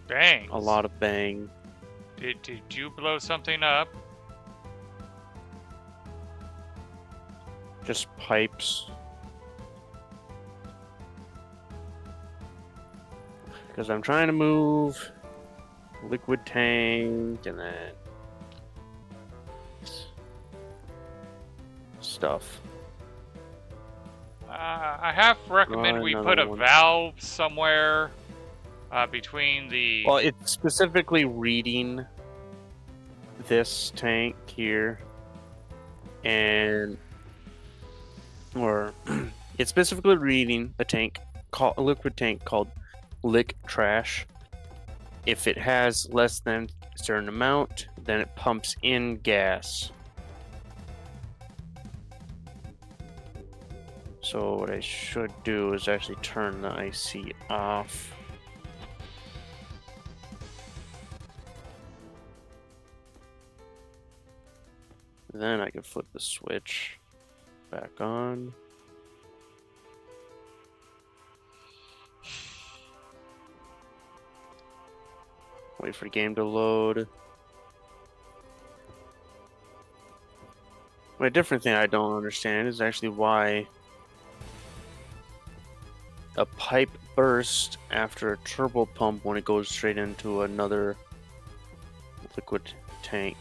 Bangs. A lot of bang. Did you blow something up? Just pipes. Because I'm trying to move liquid tank and then stuff. I have recommend we put a valve somewhere between the. Well, it's specifically reading this tank here, and it's specifically reading a liquid tank called Lick Trash. If it has less than a certain amount, then it pumps in gas. So what I should do is actually turn the IC off. Then I can flip the switch back on. Wait for the game to load. But a different thing I don't understand is actually why a pipe bursts after a turbo pump when it goes straight into another liquid tank.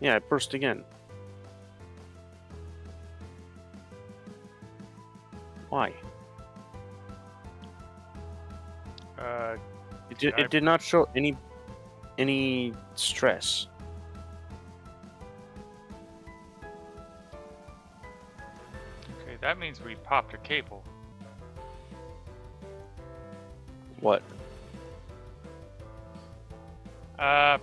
Yeah, it burst again. Why? It did not show any stress. Okay, that means we popped a cable. What? I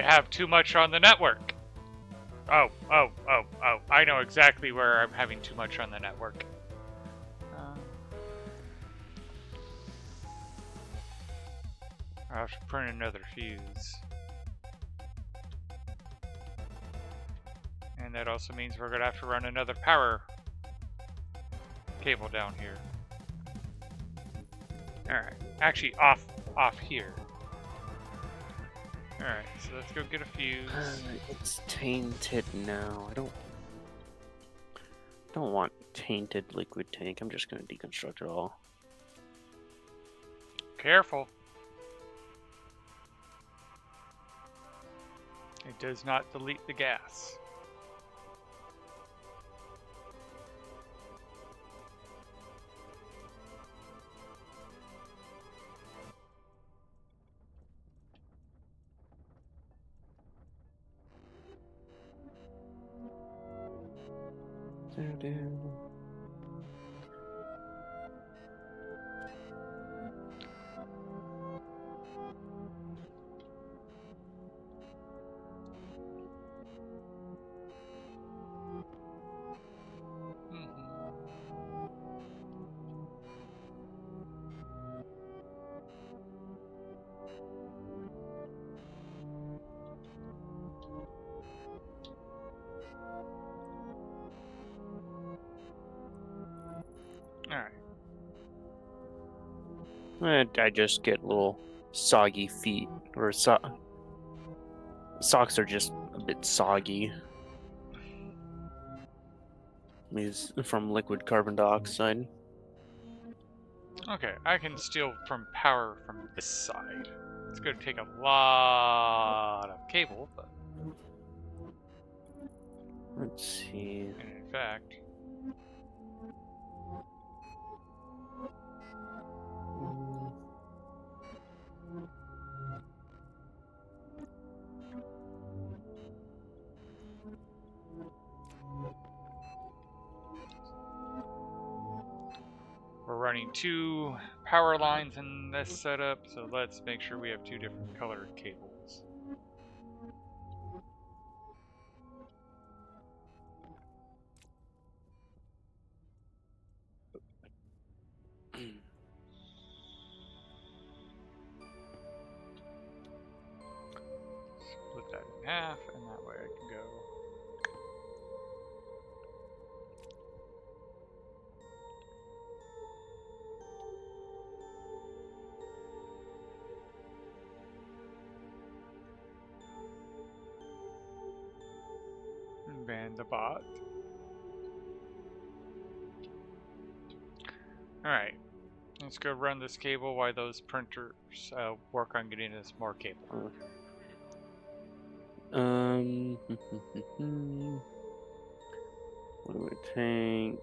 have too much on the network. Oh, I know exactly where I'm having too much on the network. I'll have to put in another fuse. And that also means we're going to have to run another power cable down here. Alright, actually off here. Alright, so let's go get a fuse. It's tainted now. I don't want tainted liquid tank. I'm just gonna deconstruct it all. Careful. It does not delete the gas. Alright. I just get little soggy feet, or socks are just a bit soggy. These from liquid carbon dioxide. Okay, I can steal from power from this side. It's going to take a lot of cable, but... Let's see. And in fact... We're running 2 power lines in this setup, so let's make sure we have 2 different colored cables. split that in half, and that way I can go. And ban the bot. Alright, let's go run this cable while those printers work on getting us more cable. What do we take?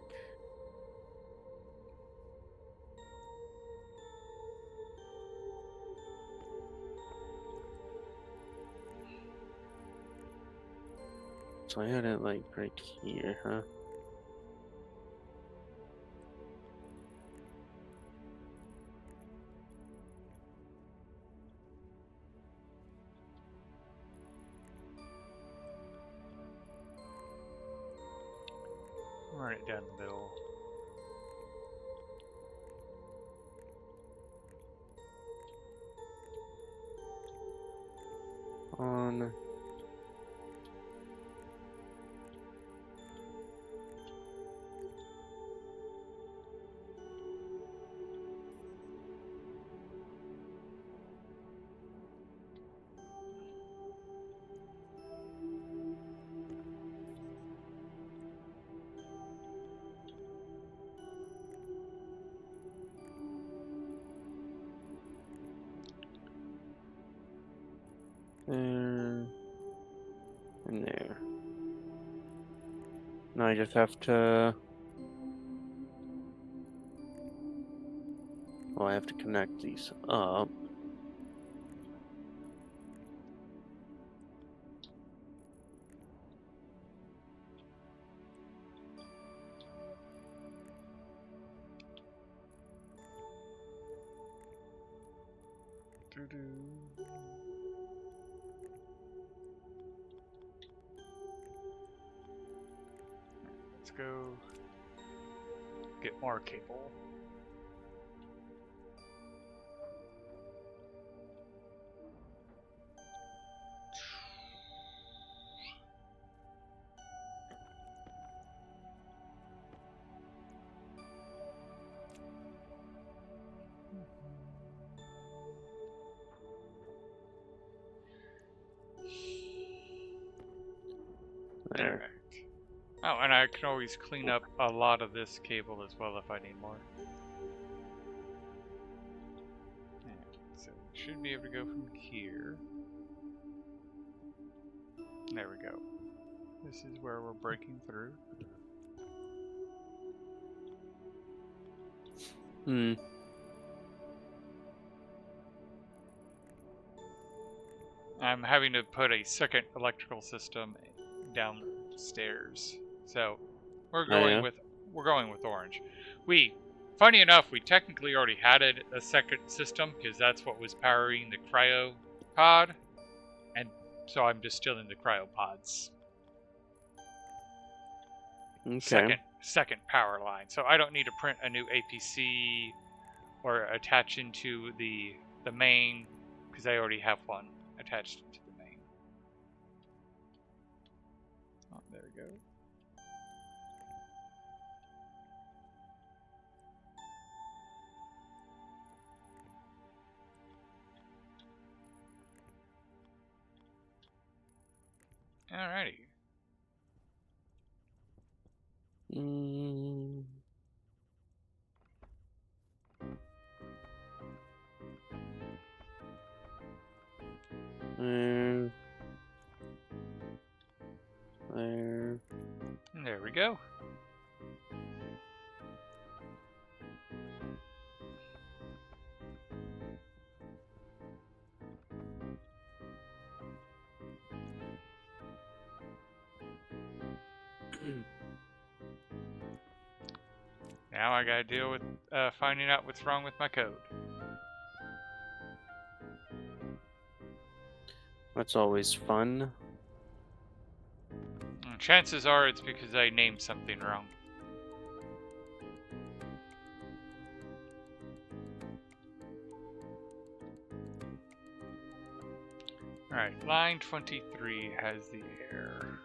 So I had it like right here, huh? Run it down the middle. On. There. And there. Now I just have to... Well, I have to connect these up. Let's go get more cable. There. Alright. Oh, and I can always clean up a lot of this cable as well if I need more. Alright, so we should be able to go from here. There we go. This is where we're breaking through. I'm having to put a second electrical system downstairs. So we're going with orange. Funny enough, we technically already had a second system because that's what was powering the cryo pod, and so I'm just still in the cryo pods. Okay. Second power line. So I don't need to print a new APC or attach into the main because I already have one attached to the main. Oh, there we go. Alrighty. There. And there we go. Now I gotta deal with finding out what's wrong with my code. That's always fun. And chances are it's because I named something wrong. Alright, line 23 has the air.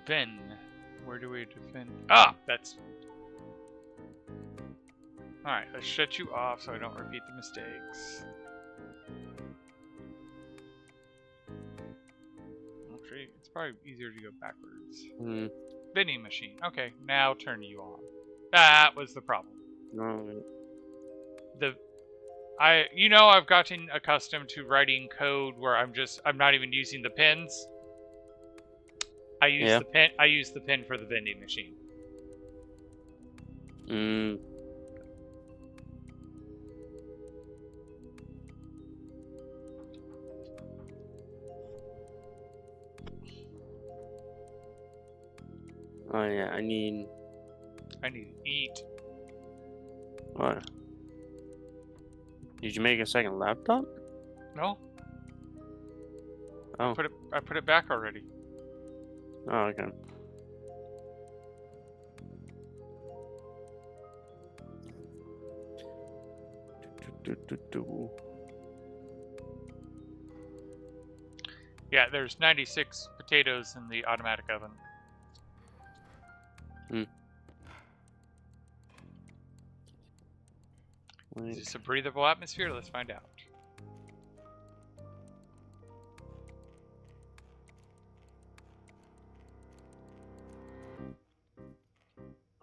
Then, where do we defend? Ah, that's... Alright, let's shut you off so I don't repeat the mistakes. Actually, it's probably easier to go backwards. Vending machine. Okay, now turn you on. That was the problem. No. I've gotten accustomed to writing code where I'm not even using the pins. I use the pin for the vending machine. Oh yeah, I need to eat. What? Did you make a second laptop? No. Oh. I put it back already. Oh, okay. Yeah, there's 96 potatoes in the automatic oven. Is this a breathable atmosphere? Let's find out.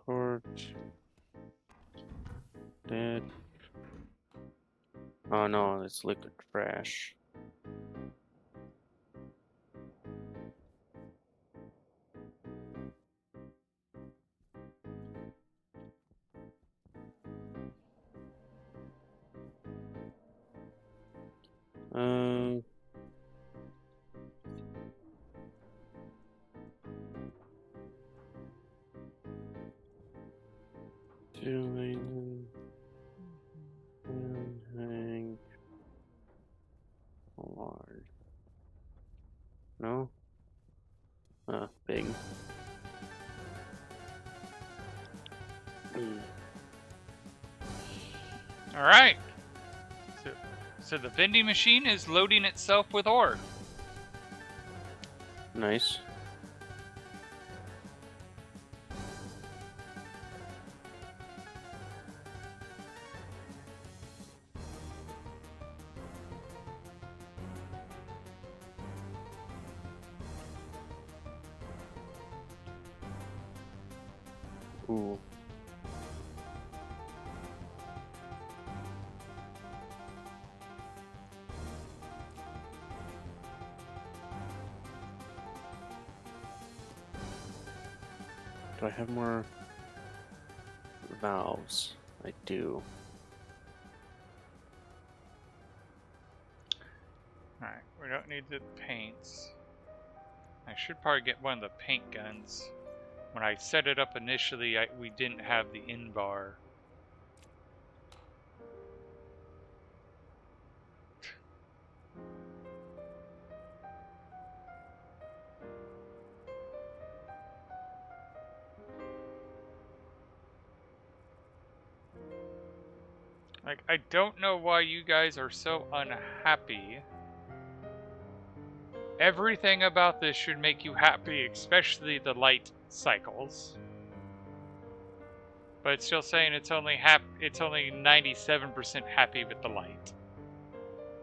Torch. Dead. Oh no, it's liquid trash. Large. No? Big. Alright. So the vending machine is loading itself with ore. Nice. Ooh. Do I have more valves? I do. Alright, we don't need the paints. I should probably get one of the paint guns. When I set it up initially, we didn't have the in-bar. Like, I don't know why you guys are so unhappy. Everything about this should make you happy, especially the light cycles. But it's still saying it's only 97% happy with the light.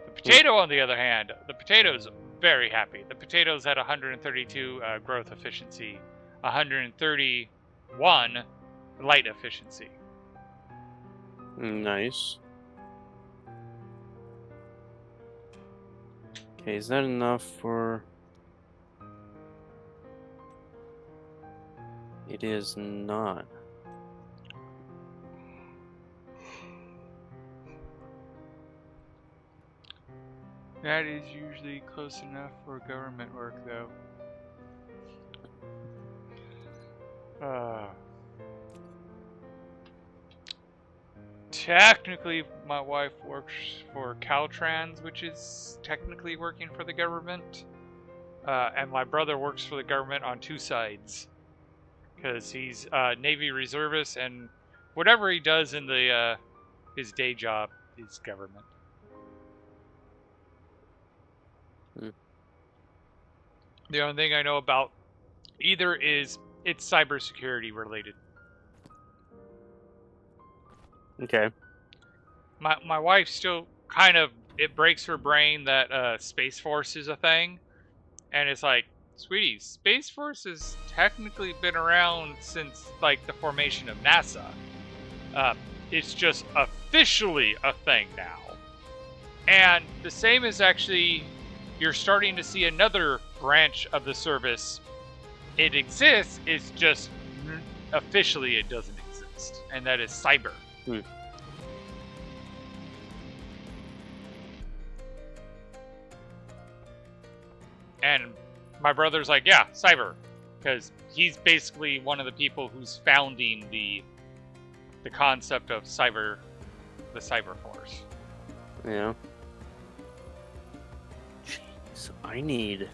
The potato, on the other hand, the potato's very happy. The potato's at 132 growth efficiency, 131 light efficiency. Nice. Okay, is that enough for... It is not. That is usually close enough for government work, though. Technically, my wife works for Caltrans, which is technically working for the government. And my brother works for the government on two sides. because he's Navy reservist, and whatever he does in the his day job is government. The only thing I know about either is it's cybersecurity related. Okay. My wife still kind of, it breaks her brain that Space Force is a thing, and it's like, sweetie, Space Force has technically been around since like the formation of NASA. It's just officially a thing now, and the same is actually, you're starting to see another branch of the service. It exists, it's just officially it doesn't exist, and that is cyber. And my brother's like, yeah, cyber, because he's basically one of the people who's founding the concept of cyber, the cyber force. Yeah. Jeez, I need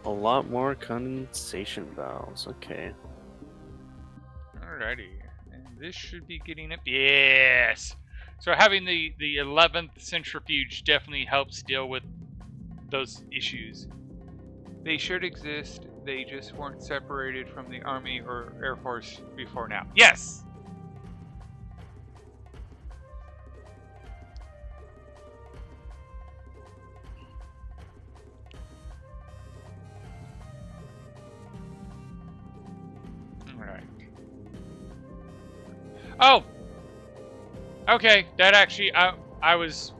a lot more condensation valves. Okay. Alrighty, and this should be getting it. Yes. So having the 11th centrifuge definitely helps deal with those issues. They should exist. They just weren't separated from the Army or Air Force before now. Yes. Alright. Oh! Okay, that actually, I was...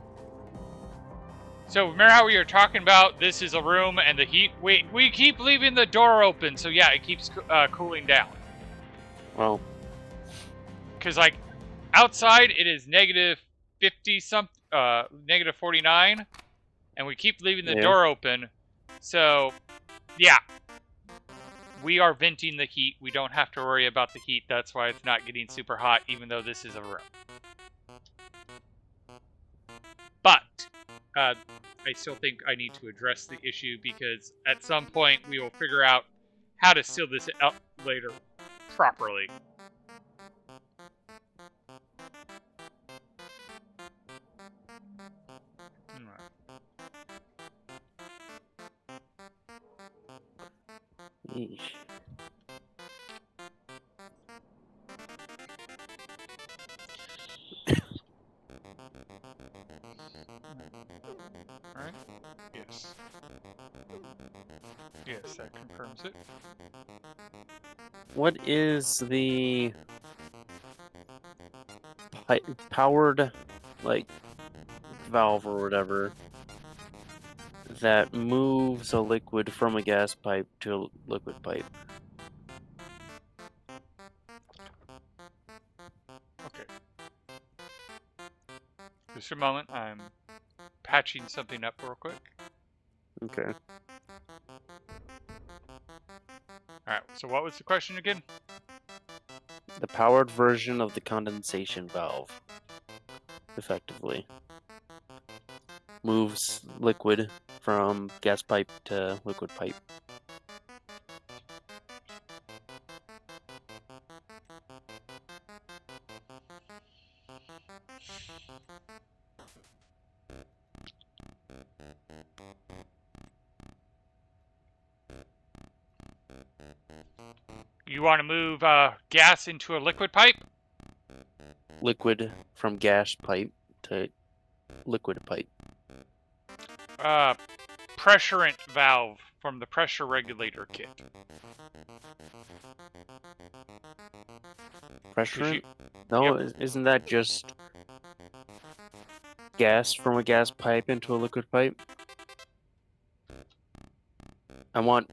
So remember how we were talking about this is a room and the heat? We keep leaving the door open, so yeah, it keeps cooling down. Well. Because, like, outside it is negative 50-something, negative 49, and we keep leaving the door open, so, yeah. We are venting the heat. We don't have to worry about the heat. That's why it's not getting super hot, even though this is a room. But I still think I need to address the issue, because at some point we will figure out how to seal this up later properly. Eesh. Alright. Yes. Yes, that confirms it. What is the powered, like, valve or whatever that moves a liquid from a gas pipe to a liquid pipe? Okay. Just a moment. I'm patching something up real quick. Okay. Alright, so what was the question again? The powered version of the condensation valve, effectively, moves liquid from gas pipe to liquid pipe. You want to move gas into a liquid pipe? Liquid from gas pipe to liquid pipe. Pressurant valve from the pressure regulator kit. Pressurant? No, isn't that just gas from a gas pipe into a liquid pipe? I want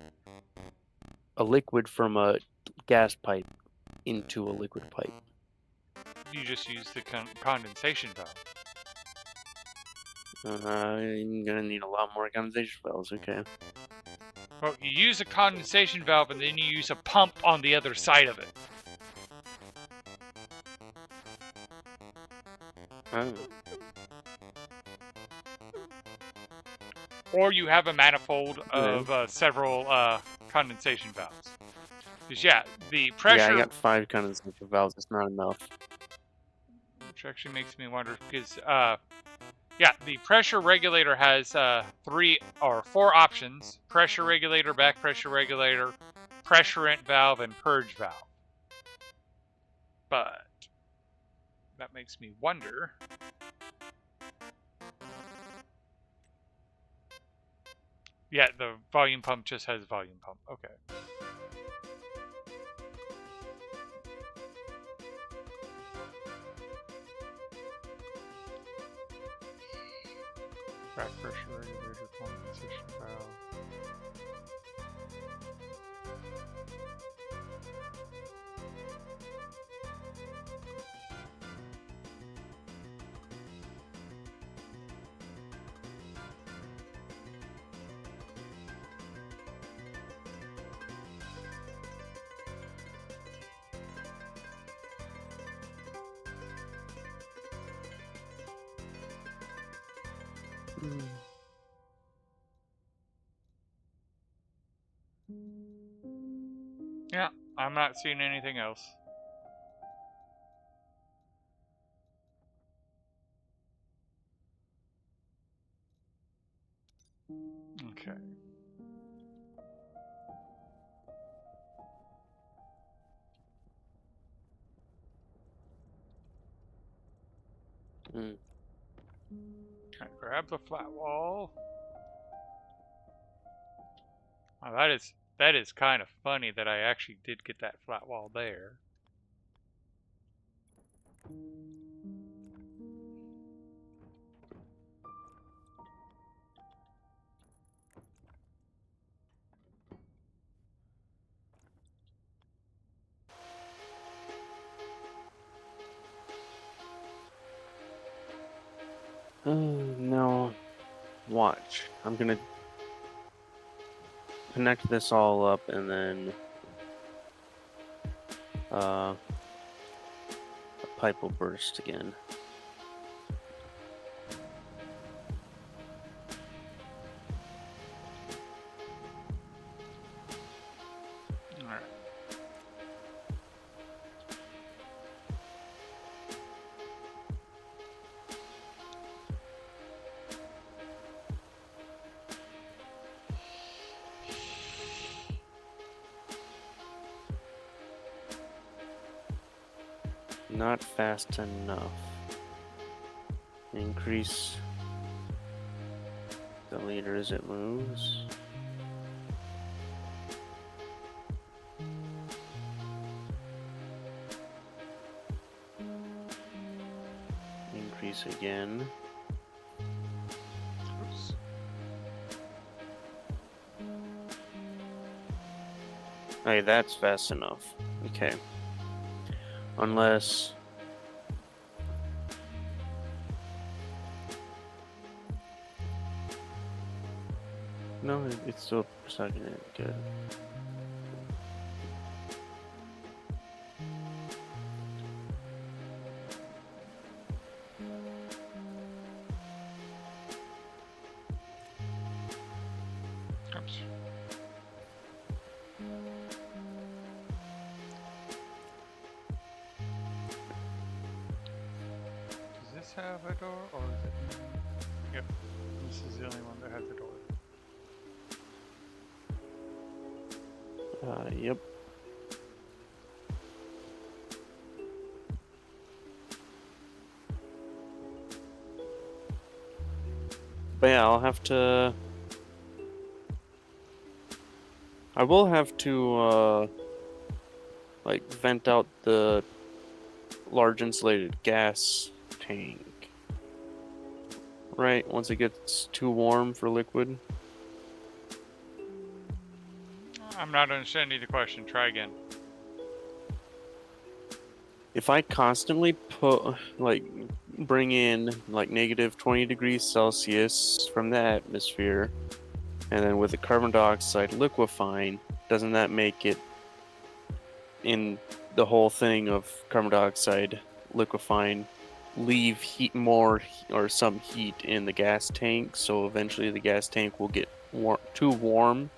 a liquid from a gas pipe into a liquid pipe. You just use the condensation valve. I'm gonna need a lot more condensation valves, okay. Well, you use a condensation valve and then you use a pump on the other side of it. Oh. Or you have a manifold of several condensation valves. Because yeah, the pressure. Yeah, I got 5 kinds of valves. It's not enough. Which actually makes me wonder because yeah, the pressure regulator has 3 or 4 options: pressure regulator, back pressure regulator, pressurant valve, and purge valve. But that makes me wonder. Yeah, the volume pump just has volume pump. Okay. Back pressure regulator, condensation valve. Yeah, I'm not seeing anything else. Okay. I grab the flat wall. Oh, that is kind of funny that I actually did get that flat wall there. No. Watch. I'm gonna connect this all up and then a pipe will burst again. Alright. Not fast enough. Increase the leader as it moves. Increase again. Oops. Hey, that's fast enough. Okay. Unless... No, it's still sucking it. Good. Oops. Does this have a door, or is it? Yep. This is the only one that has a door. Yep. But yeah, I'll have to... I will have to, like, vent out the large insulated gas tank. Right, once it gets too warm for liquid. I'm not understanding the question. Try again. If I constantly bring in like negative 20 degrees Celsius from the atmosphere, and then with the carbon dioxide liquefying, doesn't that make it in the whole thing of carbon dioxide liquefying leave some heat in the gas tank, so eventually the gas tank will get too warm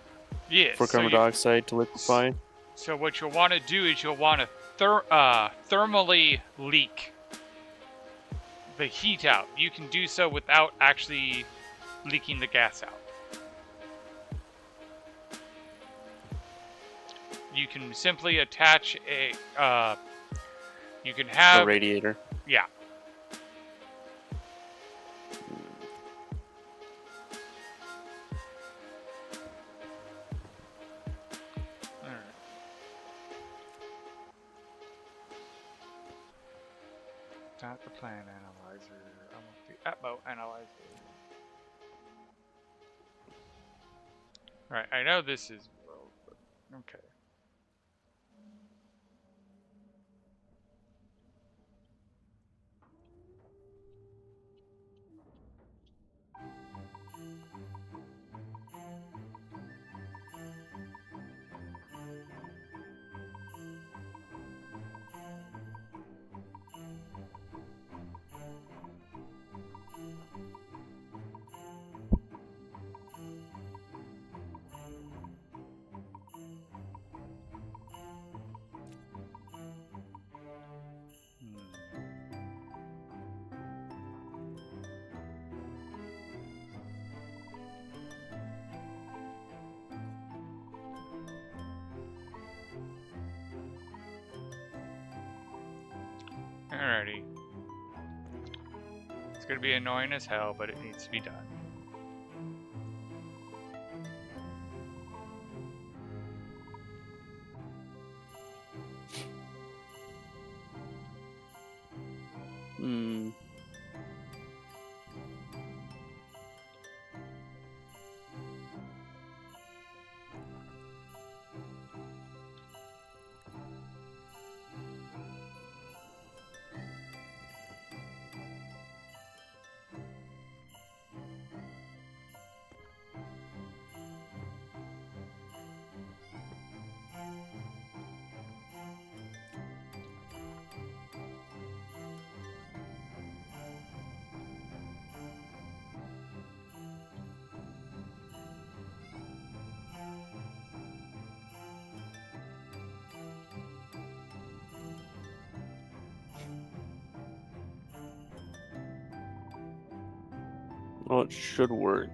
Yes. for carbon dioxide to liquefy? So what you'll want to do is you'll want to thermally leak the heat out. You can do so without actually leaking the gas out. You can simply attach a, you can have... A radiator. Yeah. Alright. Not the plan analyzer. I want the Atmo analyzer. Right, I know this is... Okay. Alrighty. It's gonna be annoying as hell, but it needs to be done. Well, it should work.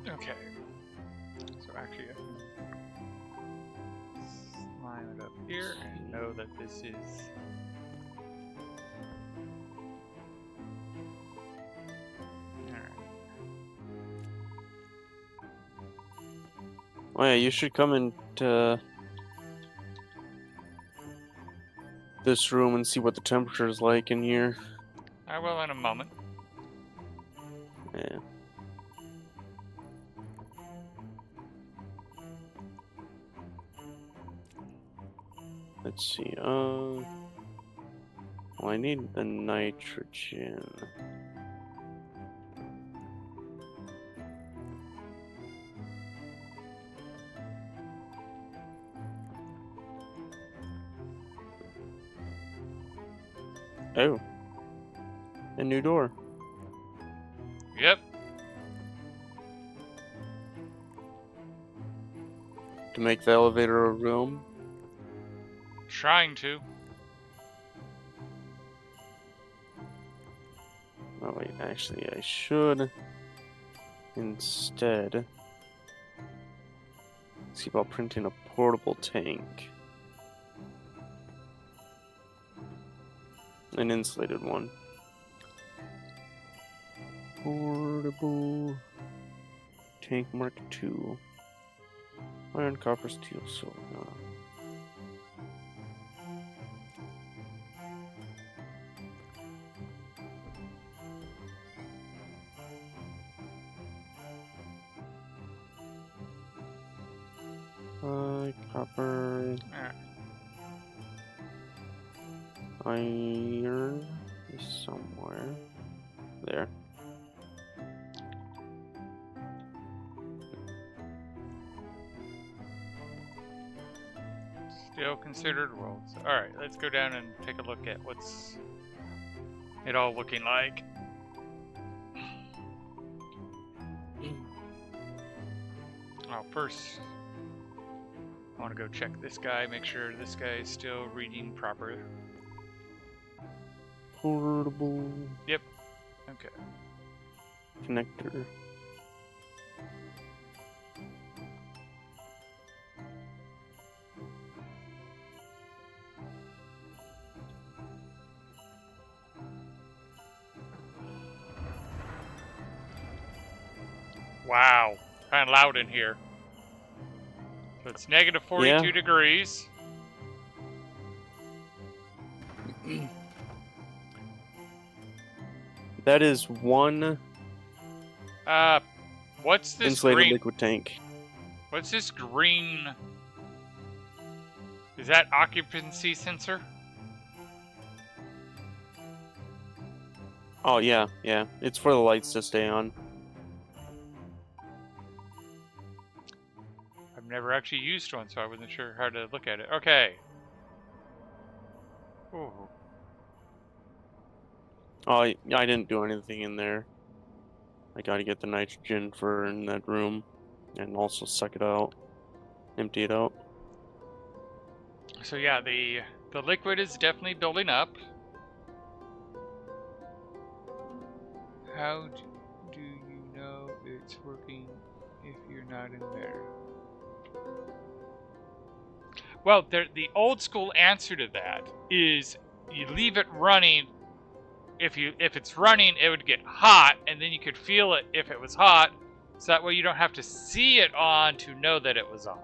Okay. So actually, I can line it up here and know that this is... Alright. Oh yeah, you should come into this room and see what the temperature is like in here. I will in a moment. Yeah. Let's see. Well, I need the nitrogen. Oh. A new door. Yep. To make the elevator a room. Trying to. Oh wait, actually I should instead see about printing a portable tank. An insulated one. Portable tank Mark II. Iron, copper, steel, silver. Copper. Iron is somewhere. There. Still considered worlds. Alright, let's go down and take a look at what's it all looking like. Oh, first, I want to go check this guy, make sure this guy is still reading proper. Portable. Yep. Okay. Connector. Wow. Kind of loud in here. So it's negative 42 degrees. That is one What's this insulated green? liquid tank. What's this green? Is that occupancy sensor? Oh yeah, yeah. It's for the lights to stay on. I've never actually used one, so I wasn't sure how to look at it. Okay. Ooh. Oh, I didn't do anything in there. I gotta get the nitrogen for in that room, and also suck it out, empty it out. So yeah, the liquid is definitely building up. How do you know it's working if you're not in there? Well, the old school answer to that is you leave it running. If it's running, it would get hot, and then you could feel it if it was hot. So that way you don't have to see it on to know that it was on.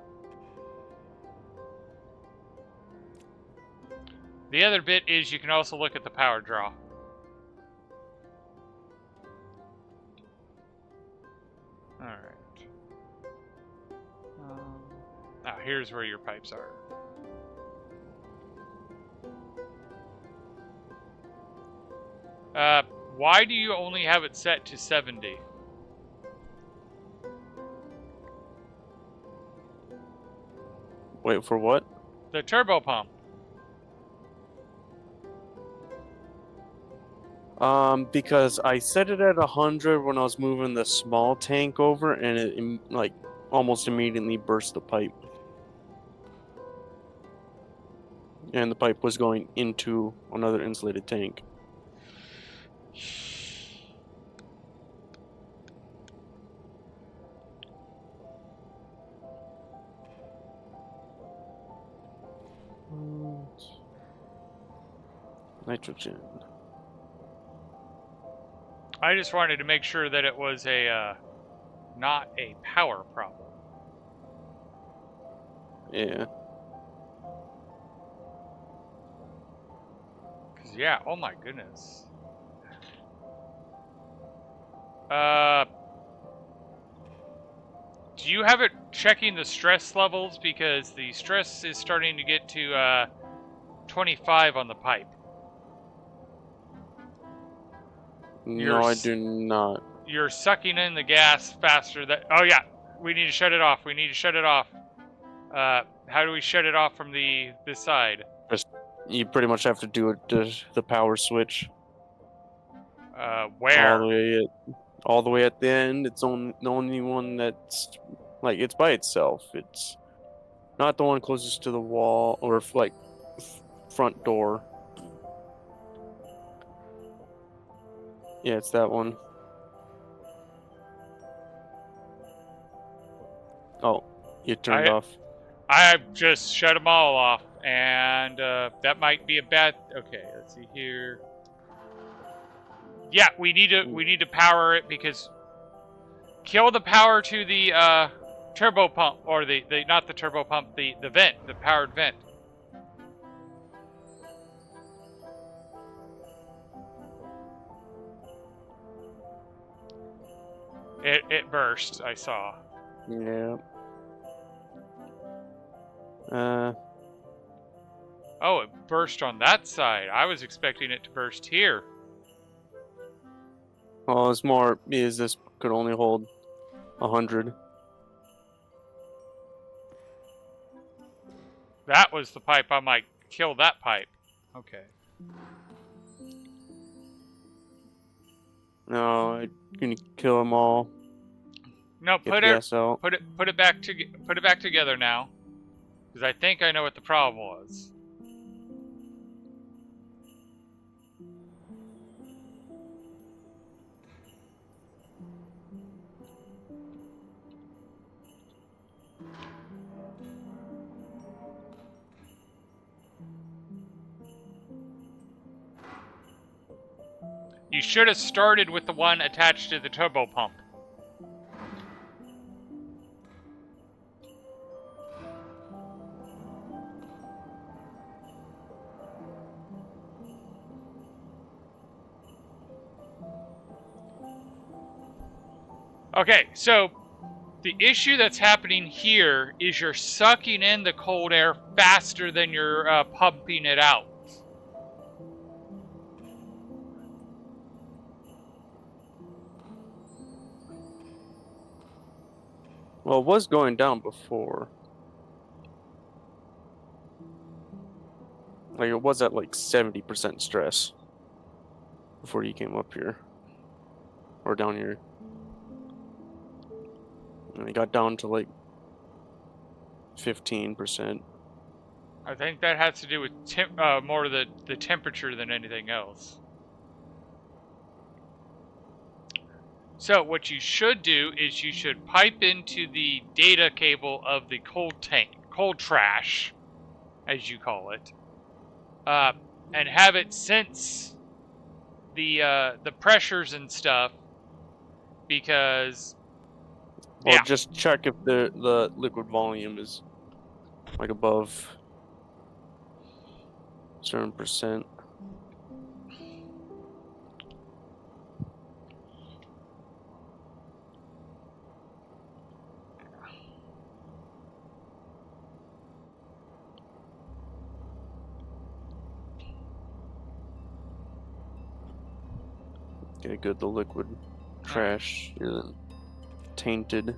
The other bit is you can also look at the power draw. Alright. Now here's where your pipes are. Why do you only have it set to 70? Wait, for what? The turbo pump. Because I set it at 100 when I was moving the small tank over, and it like almost immediately burst the pipe. And the pipe was going into another insulated tank. Nitrogen. I just wanted to make sure that it was a not a power problem. Yeah. Cause yeah, oh my goodness. Do you have it checking the stress levels? Because the stress is starting to get to 25 on the pipe. No, I do not. You're sucking in the gas faster. Oh yeah, we need to shut it off. We need to shut it off. How do we shut it off from this side? You pretty much have to do it the power switch. Where? All the way at the end. It's the only one that's like it's by itself. It's not the one closest to the wall or like front door. Yeah, it's that one. Oh, you turned off. I just shut them all off, and that might be a bad. Okay, let's see here. Yeah, we need to power it because kill the power to the turbo pump, or the not the turbo pump, the vent, the powered vent. It burst. I saw. Yeah. Oh, it burst on that side. I was expecting it to burst here. Well, it's more is this could only hold 100. That was the pipe. I might kill that pipe. Okay. No, I'm gonna kill them all. No, Get the gas out. put it back together now, because I think I know what the problem was. You should have started with the one attached to the turbo pump. Okay, so the issue that's happening here is you're sucking in the cold air faster than you're pumping it out. Well, it was going down before. Like, it was at like 70% stress before you came up here. Or down here. And it got down to like 15%. I think that has to do with more the temperature than anything else. So what you should do is you should pipe into the data cable of the cold trash, as you call it, and have it sense the pressures and stuff, because Well, just check if the liquid volume is like above a certain percent. Okay, good. The liquid trash isn't tainted.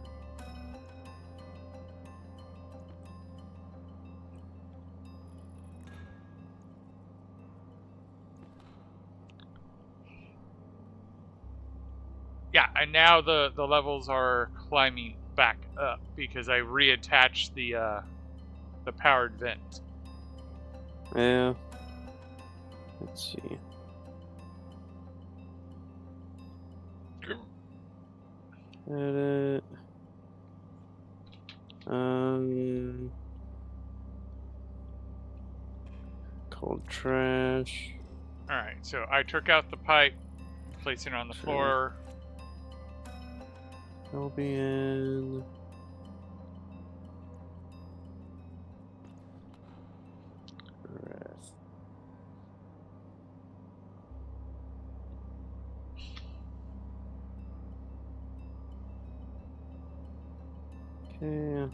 yeah, and now the levels are climbing back up because I reattached the powered vent. Yeah. Let's see. Edit. Cold trash. Alright, so I took out the pipe, placed it on the floor. It'll be in. Breath. Okay.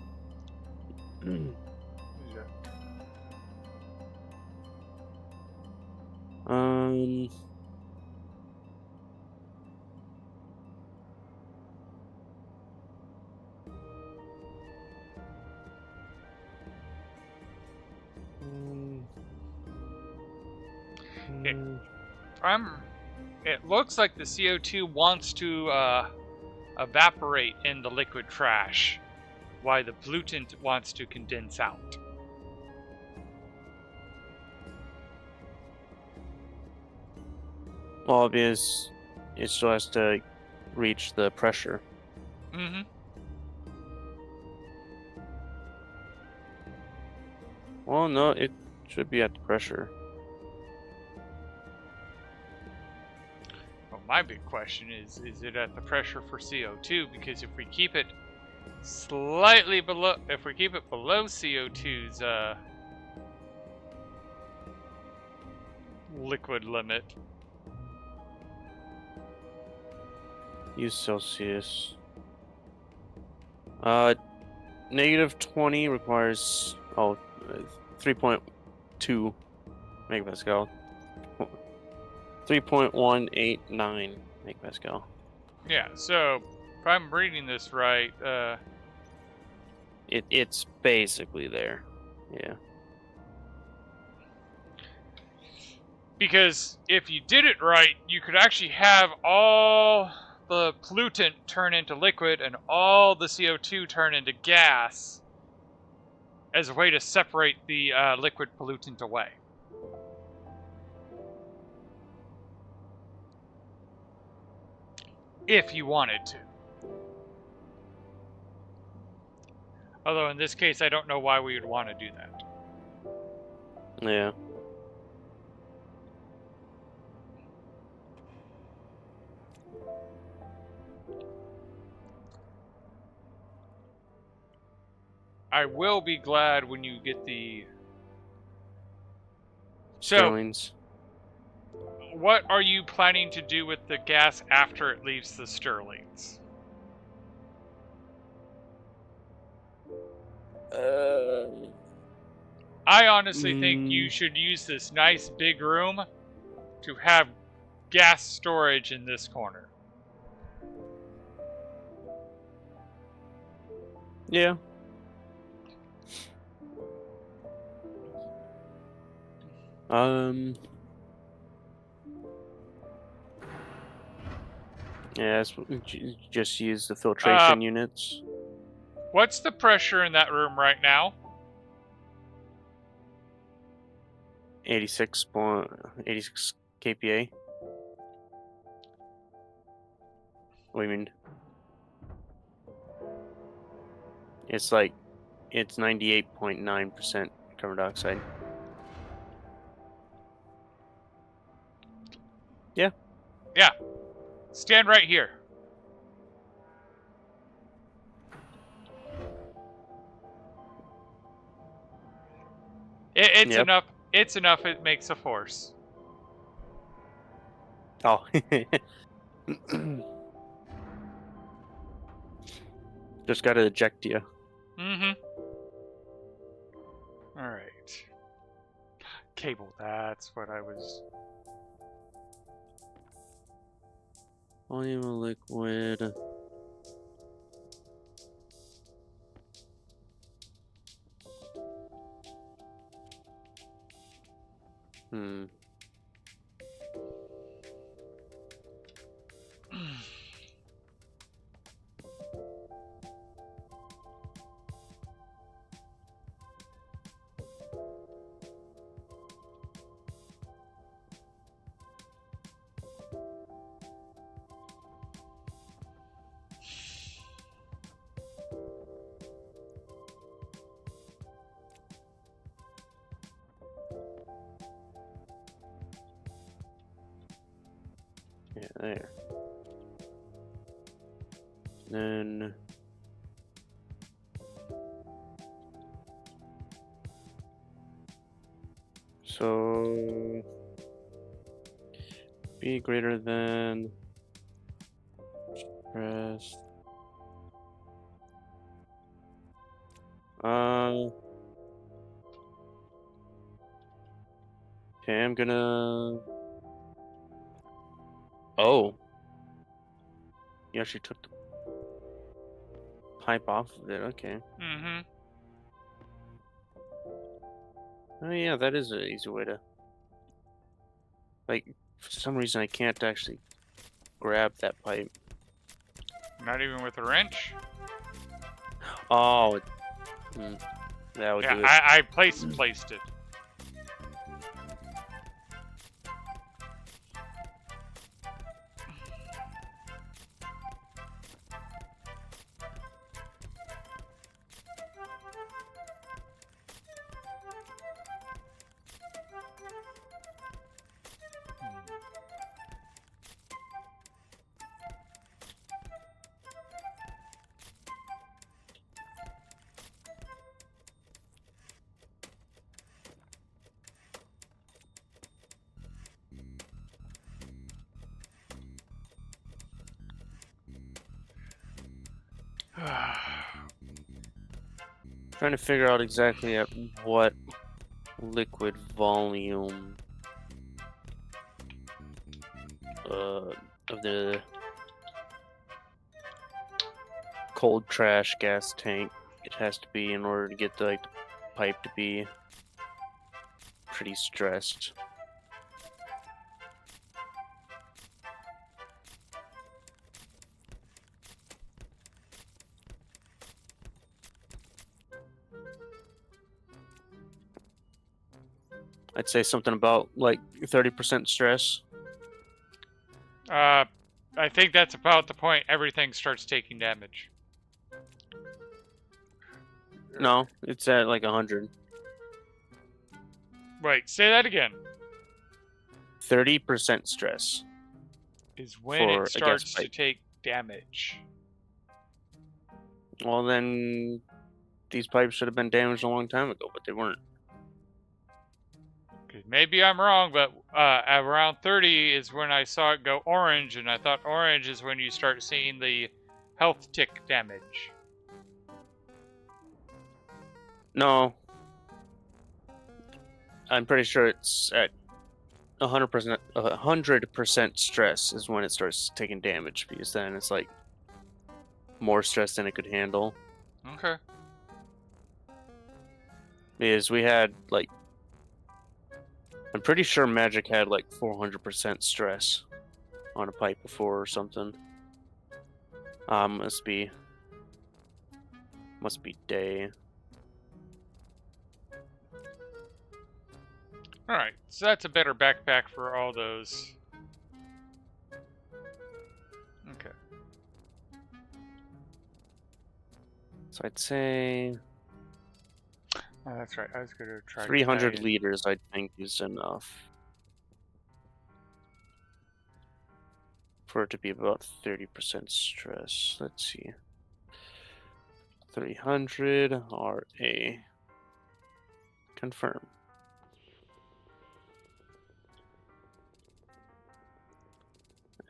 Um. It looks like the CO2 wants to evaporate in the liquid trash, while the pollutant wants to condense out. Well, because it still has to reach the pressure. Mm-hmm. Well, no, it should be at the pressure. Well, my big question is it at the pressure for CO2? Because if we keep it slightly below, if we keep it below CO2's liquid limit. Use Celsius. -20 requires 3.2 megapascal. 3.189 megapascal. Yeah, so if I'm reading this right, it's basically there. Yeah. Because if you did it right, you could actually have all the pollutant turn into liquid and all the CO2 turn into gas as a way to separate the liquid pollutant away. If you wanted to. Although in this case, I don't know why we would want to do that. Yeah. I will be glad when you get the... Sterlings. What are you planning to do with the gas after it leaves the Sterlings? I honestly think you should use this nice big room to have gas storage in this corner. Yeah. Yeah, just use the filtration units. What's the pressure in that room right now? 86 kPa. What do you mean? It's 98.9% carbon dioxide. Yeah. Yeah. Stand right here. It's Yep. enough. It's enough. It makes a force. Oh. Just gotta eject you. Mm-hmm. All right. Cable. That's what I was. Volume of liquid. Yeah, there. Then so be greater than press. Okay, I'm gonna. Oh, you actually took the pipe off of it. Okay. Mm-hmm. Oh yeah, that is an easy way to. Like, for some reason, I can't actually grab that pipe. Not even with a wrench. Oh, that would do it. Yeah, I placed it. Trying to figure out exactly at what liquid volume of the cold trash gas tank it has to be in order to get the pipe to be pretty stressed. I'd say something about like 30% stress. I think that's about the point everything starts taking damage. No, it's at like 100. Wait, say that again. 30% stress Is when for it a gas starts to pipe. take damage. Well, then these pipes should have been damaged a long time ago, but they weren't. Maybe I'm wrong, but around 30 is when I saw it go orange, and I thought orange is when you start seeing the health tick damage. No. I'm pretty sure it's at 100% stress is when it starts taking damage, because then it's like more stress than it could handle. Okay. Because we had like, I'm pretty sure Magic had like 400% stress on a pipe before or something. Must be day. Alright, so that's a better backpack for all those. Okay. So I'd say Oh, that's right. I was going to try 300 liters, I think, is enough for it to be about 30% stress. Let's see. 300 RA. Confirm.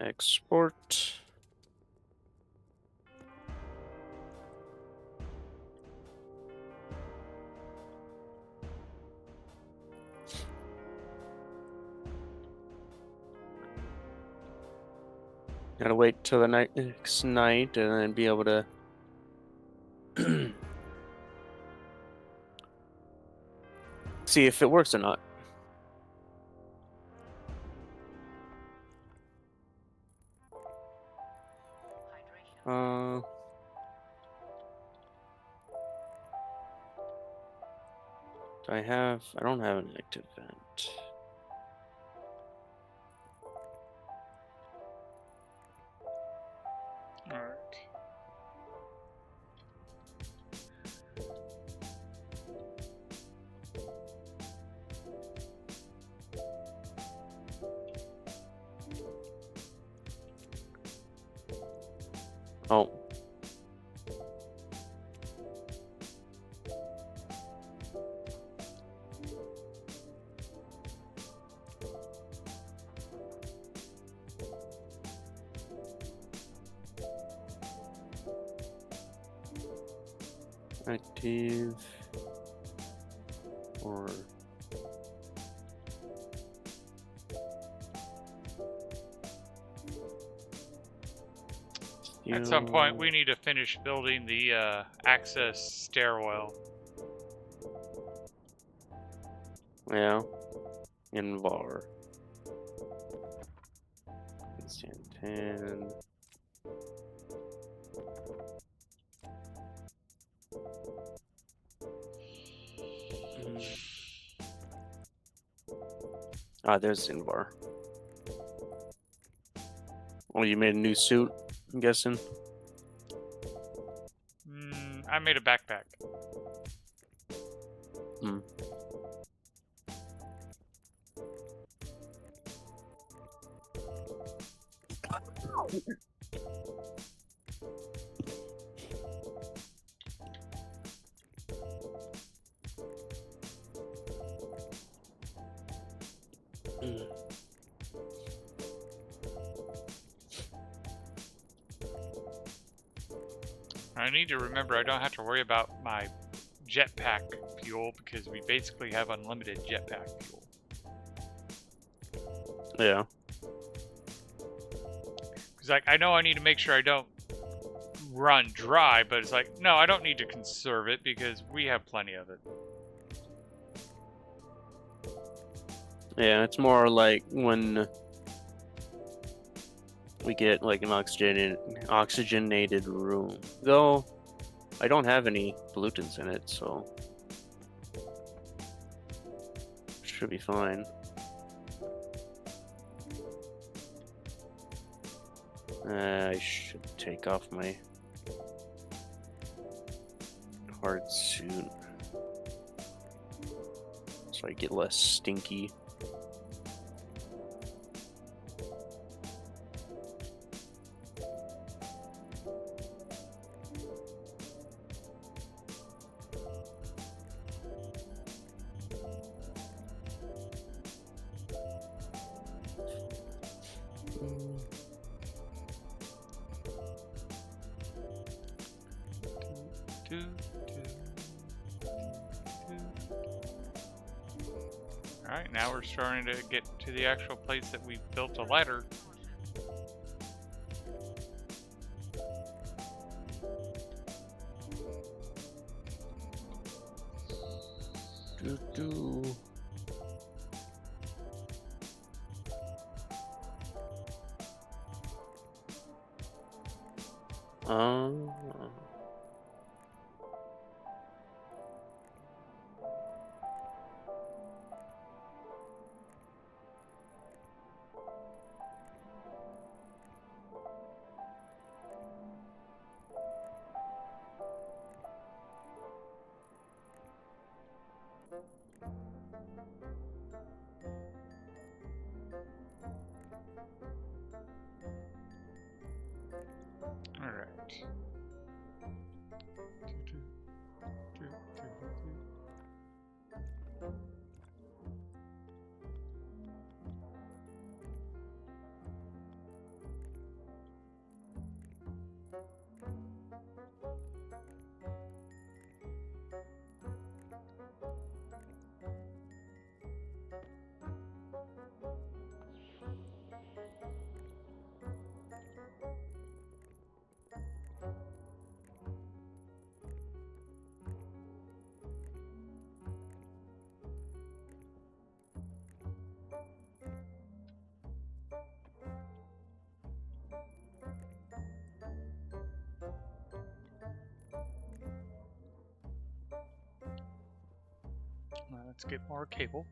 Export. Gotta wait till the next night and then be able to see if it works or not. I don't have an active vent. Alright. Oh. Active or At some point, we need to finish building the access stairwell. Yeah. Invar. 10. There's Invar. Oh, you made a new suit, I'm guessing? I made a backpack. I need to remember I don't have to worry about my jetpack fuel because we basically have unlimited jetpack fuel. Yeah. Because like I know I need to make sure I don't run dry, but it's like, no, I don't need to conserve it because we have plenty of it. Yeah, it's more like when we get like an oxygenated room. Though I don't have any pollutants in it, so Should be fine. I should take off my hard suit so I get less stinky. Alright, now we're starting to get to the actual place that we built a ladder. Doo-doo. Alright. Let's get more cable.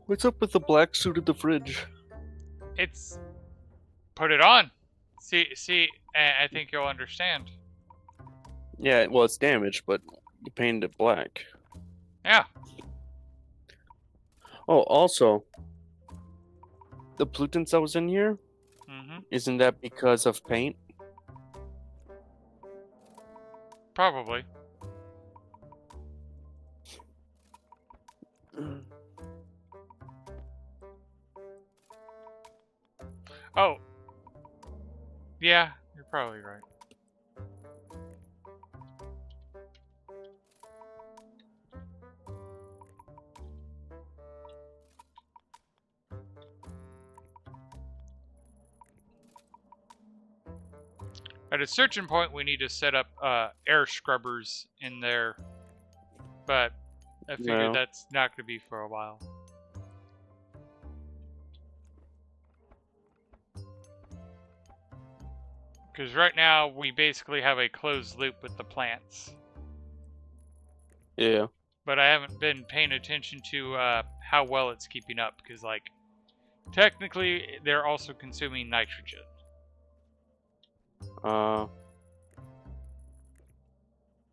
What's up with the black suit at the fridge? It's... Put it on! See, I think you'll understand. Yeah, well, it's damaged, but you painted it black. Yeah. Oh, also, the pollutants that was in here, isn't that because of paint? Probably. Oh. Yeah, you're probably right. At a certain point, we need to set up air scrubbers in there, but I figured that's not going to be for a while. Because right now, we basically have a closed loop with the plants. Yeah. But I haven't been paying attention to how well it's keeping up, because, like, technically, they're also consuming nitrogen.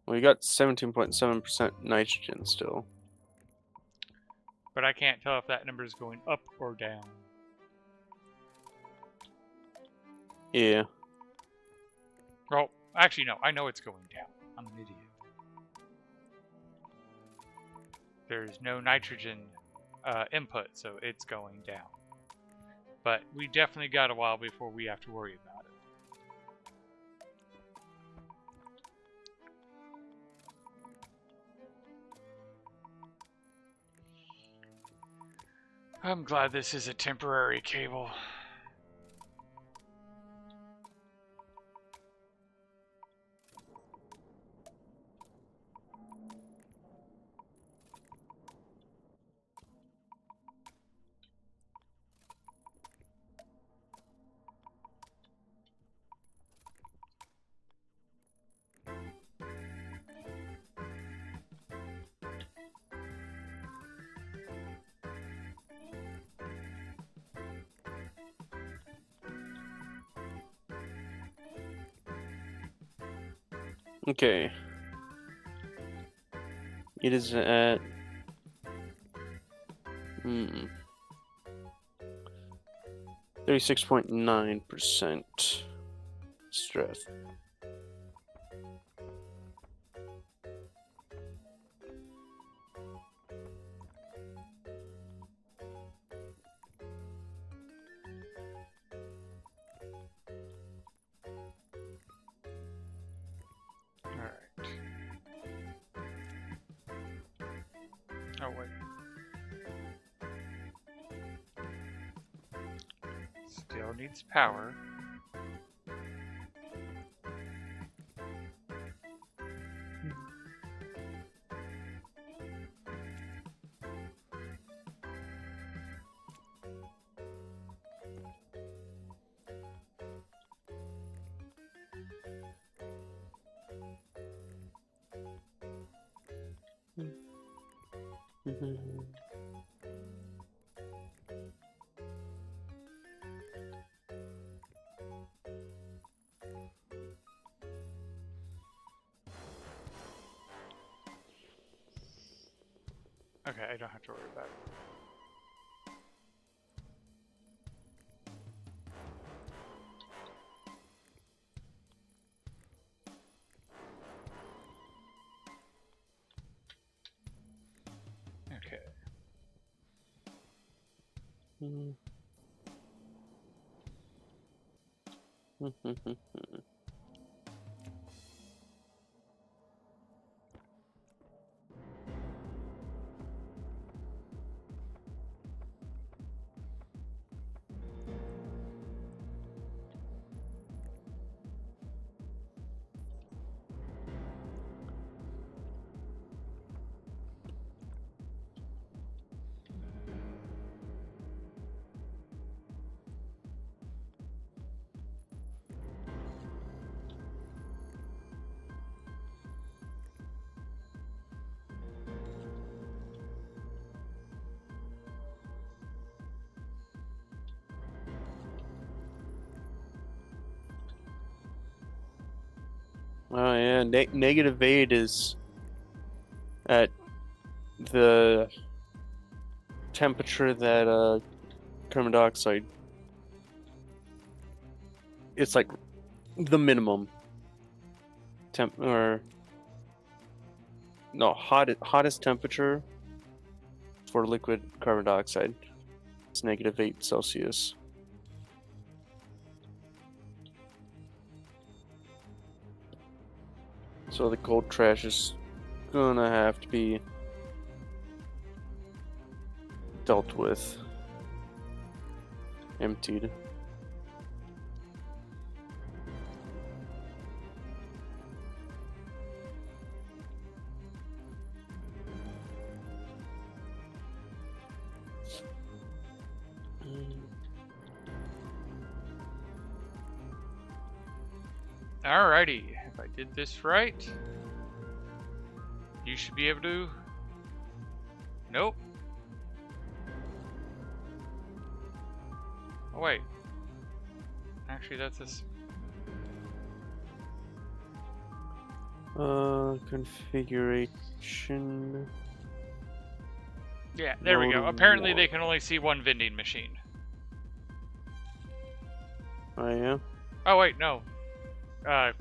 We got 17.7% nitrogen still. But I can't tell if that number is going up or down. Yeah. Well, actually, no. I know it's going down. I'm an idiot. There's no nitrogen input, so it's going down. But we definitely got a while before we have to worry about it. I'm glad this is a temporary cable. Okay. It is at 36.9% stress. Alright. Oh, wait. Still needs power. Okay, I don't have to worry about it. Okay. Oh yeah, -8 is at the temperature that carbon dioxide. It's like the minimum temp or no hottest temperature for liquid carbon dioxide. It's -8 Celsius. So the cold trash is gonna have to be dealt with, emptied. Alrighty, if I did this right, you should be able to... Nope. Oh wait. Actually, that's this. Configuration. Yeah, there we go. Mode Apparently one. they can only see one vending machine. Oh yeah? Oh wait, no. I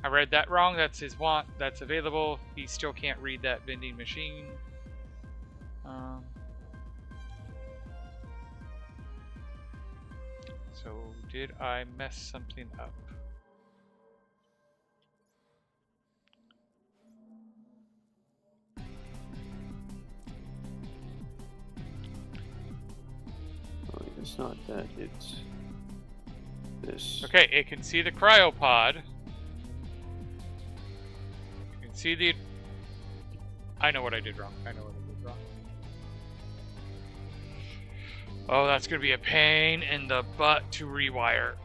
read that wrong. That's his want. That's available. He still can't read that vending machine. So did I mess something up? Oh, it's not that, it's this. Okay, it can see the cryopod. You can see the... I know what I did wrong. I know what I did wrong. Oh, that's gonna be a pain in the butt to rewire.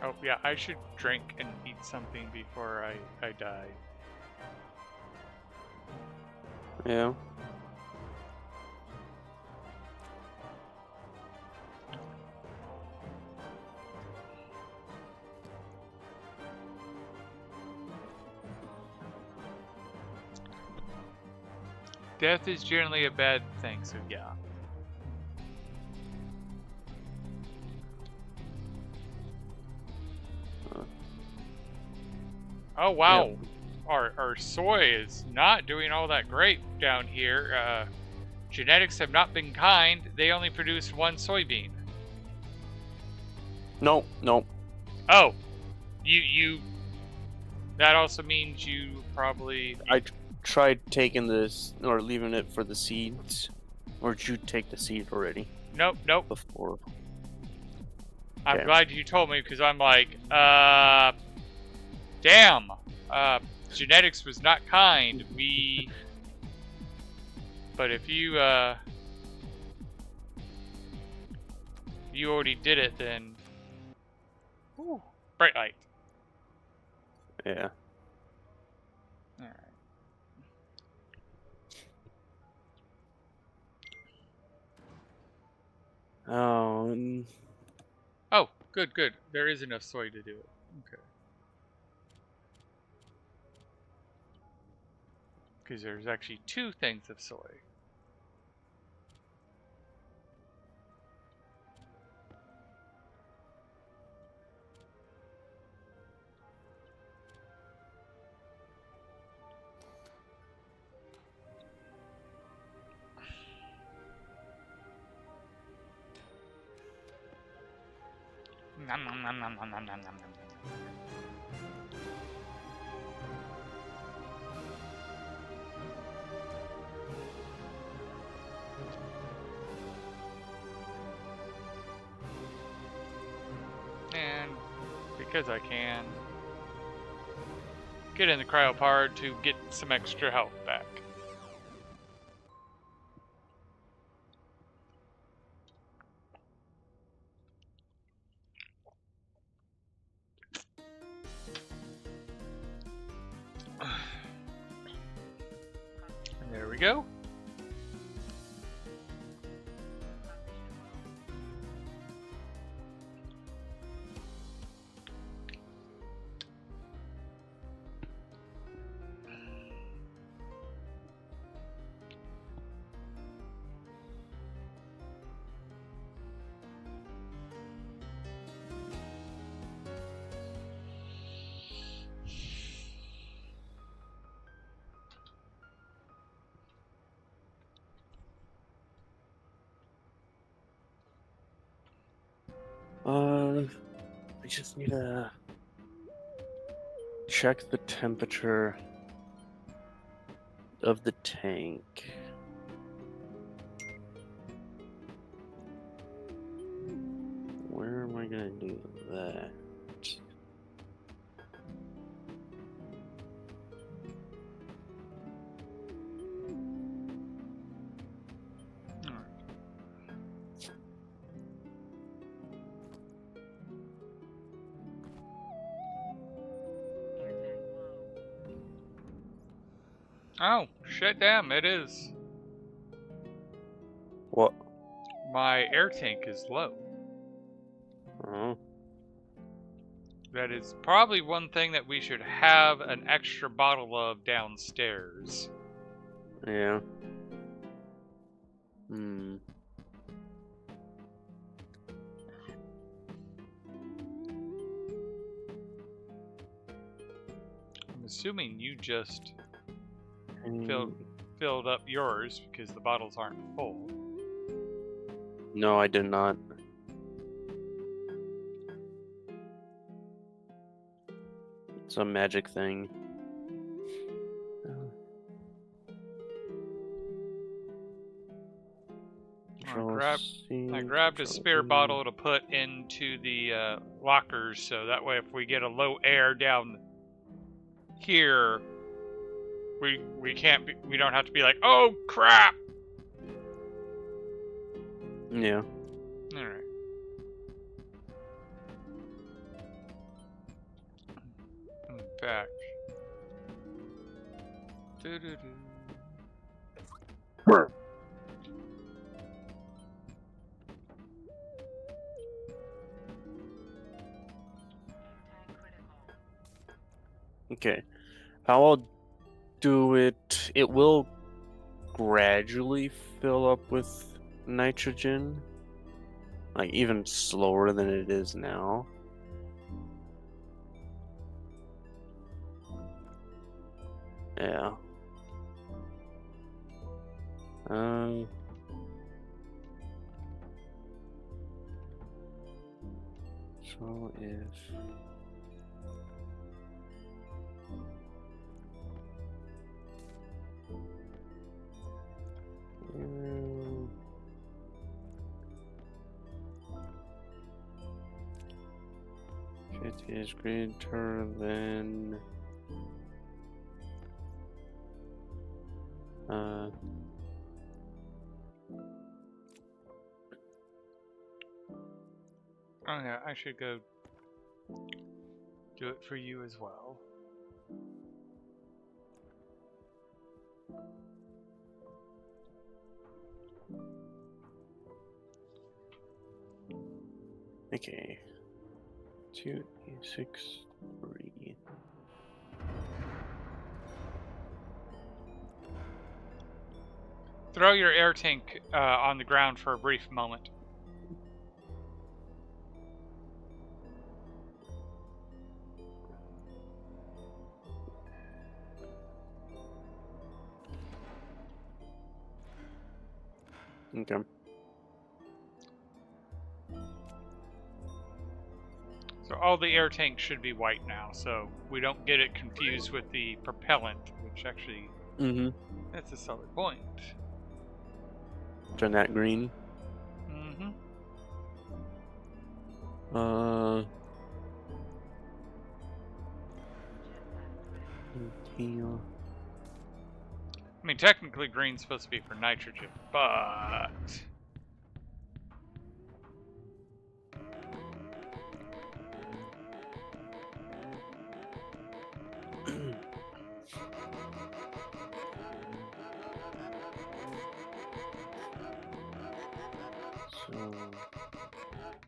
Oh, yeah, I should drink and eat something before I die. Yeah. Death is generally a bad thing, so yeah. Oh, wow. Yep. Our soy is not doing all that great down here. Genetics have not been kind. They only produce one soybean. Nope. Nope. Oh, you. That also means you probably. I tried taking this or leaving it for the seeds, or did you take the seed already Nope. before? I'm Okay. glad you told me because I'm like, damn. Genetics was not kind. But if you already did it, then. Ooh, bright light. Yeah. Alright. Oh, good. There is enough soy to do it. Okay. Because there's actually 2 things of soy. Nom, nom, nom, nom, nom, nom, nom, nom, nom. And because I can, get in the cryopod to get some extra health back. And there we go. I just need to check the temperature of the tank. Where am I gonna do that? Oh, shit, damn, it is. What? My air tank is low. Oh. That is probably one thing that we should have an extra bottle of downstairs. Yeah. Hmm. I'm assuming you just Hmm. filled up yours because the bottles aren't full. No, I did not. It's a magic thing. I grabbed a spare bottle to put into the lockers, so that way if we get a low air down here, we don't have to be like, oh crap. Yeah. All right. back. Doo-doo-doo. Okay. How I'll do it, it will gradually fill up with nitrogen. Like, even slower than it is now. Yeah. So if it is greater than Oh yeah, I should go do it for you as well. okay. 2, 6, 3. Throw your air tank on the ground for a brief moment. Okay. So all the air tanks should be white now, so we don't get it confused with the propellant, which actually, that's a solid point. Turn that green. Mm-hmm. I mean, technically green's supposed to be for nitrogen, but... So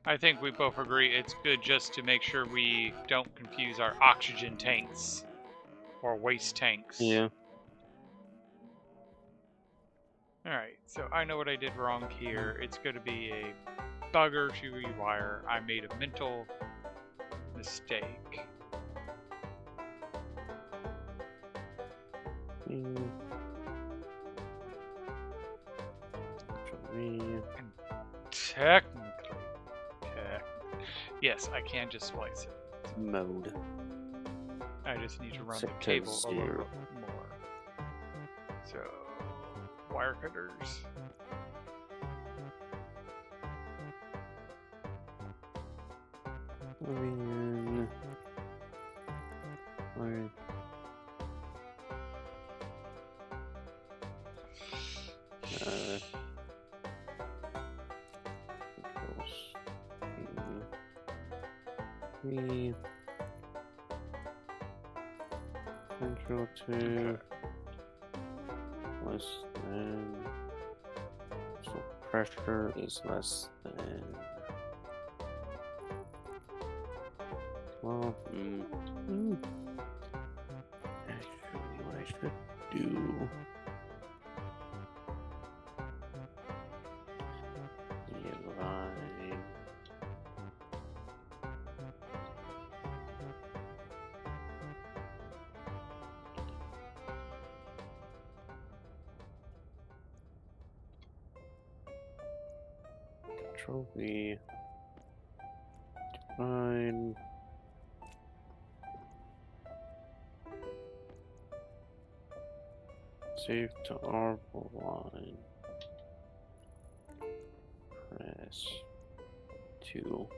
I think we both agree it's good just to make sure we don't confuse our oxygen tanks or waste tanks. yeah. Alright, so I know what I did wrong here. It's going to be a bugger to rewire. I made a mental mistake. And technically, yes, I can just splice it. Mode. I just need to run Set the to cable a 0. little bit more. So, wire cutters. Control 2 less than, so pressure is less than 12. Actually, what I should do. Line. Control V. Define. Save to R line. Press 2.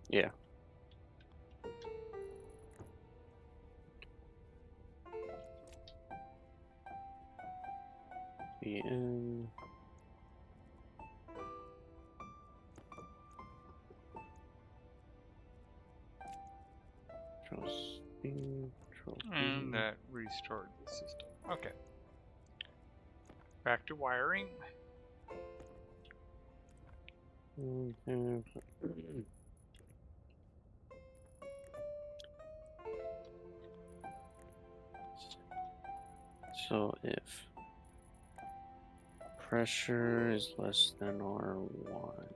Yeah. BN. Control C, Control And V. that restored the system. Okay. Back to wiring. Okay. So if pressure is less than R1,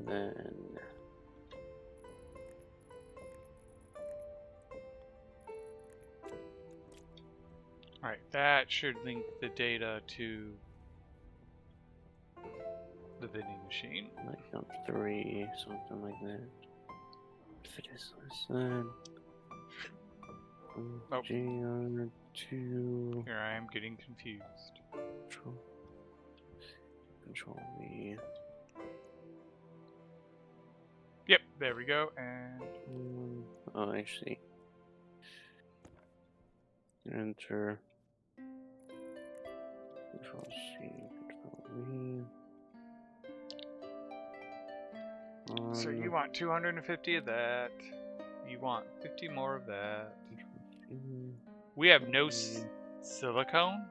then Alright, that should link the data to the vending machine. like on 3, something like that. If it is less than Oh. GR2, Here I am getting confused. Control V. Yep, there we go. And Oh, actually, enter Control C, Control V. so you want 250 of that. You want 50 more of that. We have no silicone.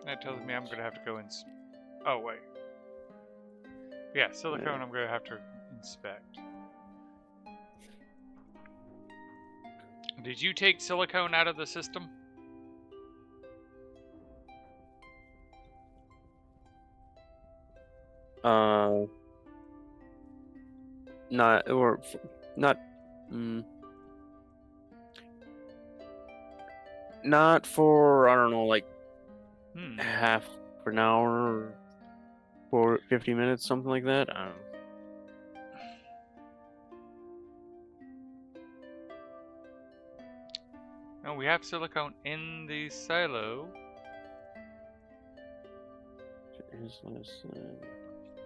That tells me I'm gonna have to go oh wait. Yeah, silicone. I'm gonna have to inspect. Did you take silicone out of the system? Not or not. Not for I don't know, like half an hour or 50 minutes, something like that. I don't know. No, we have silicone in the silo.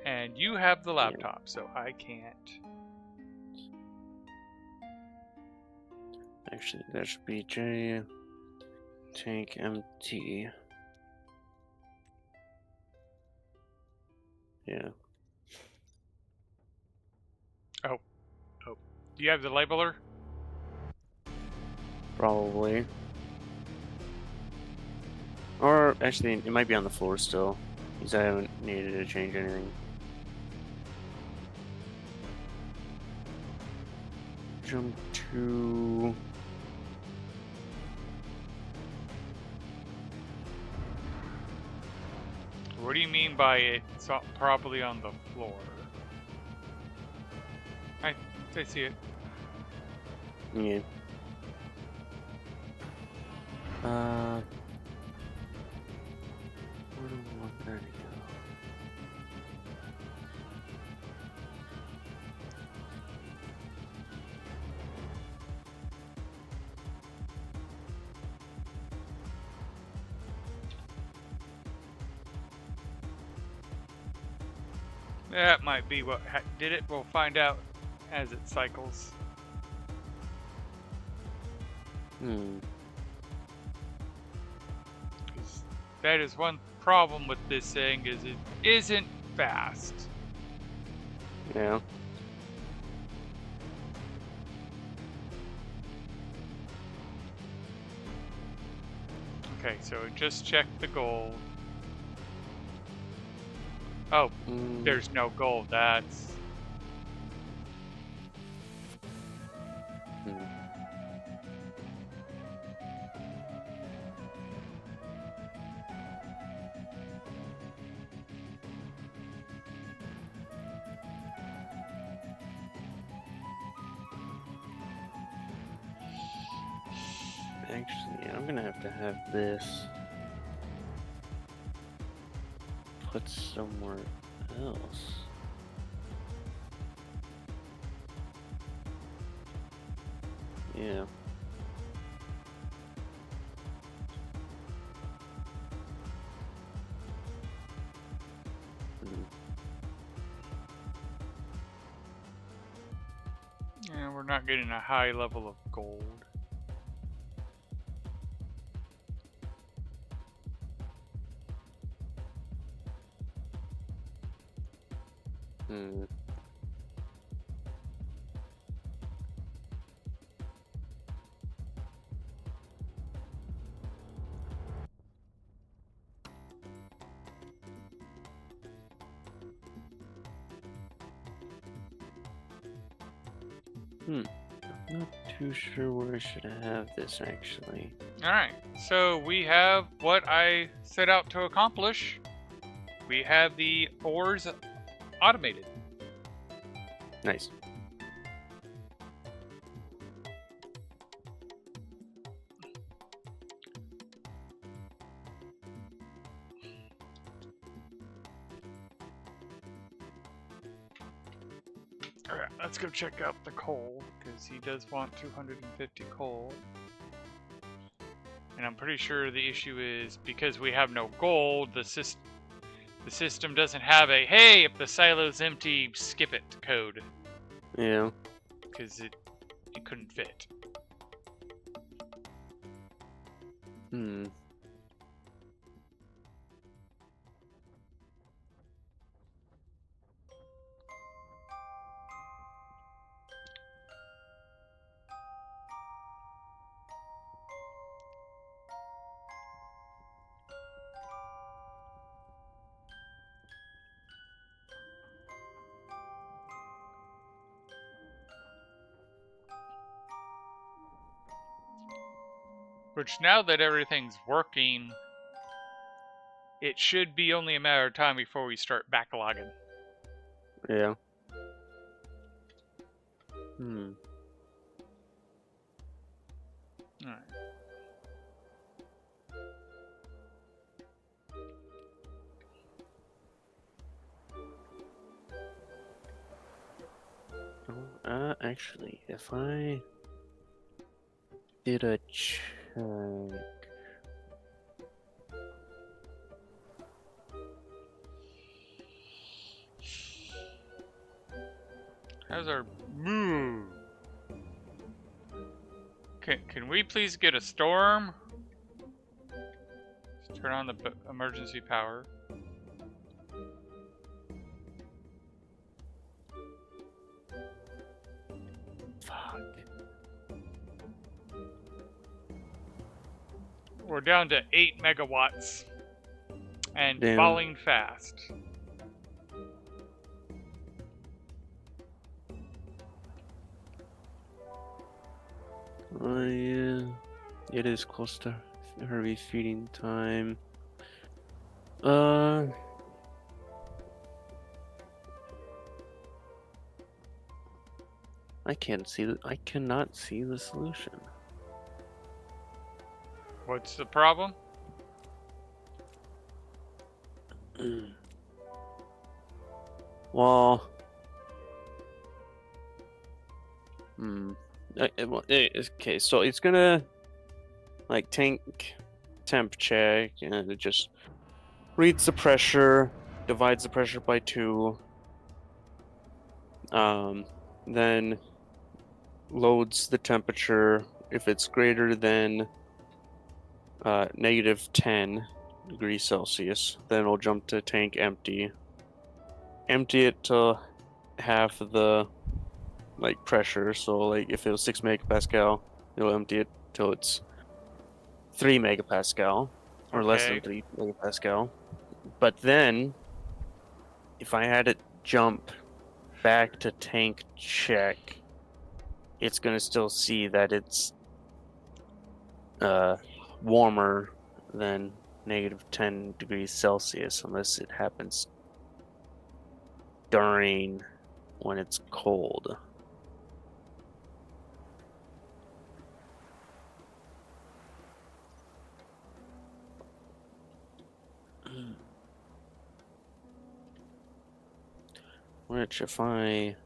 And you have the laptop, so I can't. Actually, that should be J. Tank empty. Yeah. Oh. Do you have the labeler? Probably. Or actually, it might be on the floor still, because I haven't needed to change anything. Jump to. What do you mean by it's probably on the floor? I see it. Yeah. Where do I want that to go? That might be what did it. We'll find out as it cycles. That is one problem with this thing, is it isn't fast. Yeah. Okay, so just check the gold. Oh, there's no gold. That's... Actually, I'm gonna have to have this put somewhere else. Yeah. Yeah, we're not getting a high level of gold. Hmm. I'm not too sure where I should have this actually. Alright, so we have what I set out to accomplish. We have the ores automated. Nice. Alright, let's go check out the coal, because he does want 250 coal. And I'm pretty sure the issue is because we have no gold, the system doesn't have a, hey, if the silo's empty, skip it code. Yeah. Because it couldn't fit. Hmm. Which, now that everything's working, it should be only a matter of time before we start backlogging. Yeah. Hmm. Alright. Actually, if I did a check. How's our move? Can we please get a storm? Just turn on the emergency power. Fuck. We're down to 8 megawatts. And Damn. falling fast. Yeah. It is close to Herbie feeding time. I can't see I cannot see the solution. What's the problem? Well, okay, so it's gonna like tank temp check, and it just reads the pressure, divides the pressure by 2, then loads the temperature. If it's greater than negative 10 degrees Celsius, then it'll jump to tank empty. Empty it to half the like pressure. So like if it was 6 megapascal, it'll empty it till it's 3 megapascal or less than 3 megapascal. But then if I had it jump back to tank check, it's gonna still see that it's warmer than negative 10 degrees Celsius unless it happens during when it's cold. Which, if I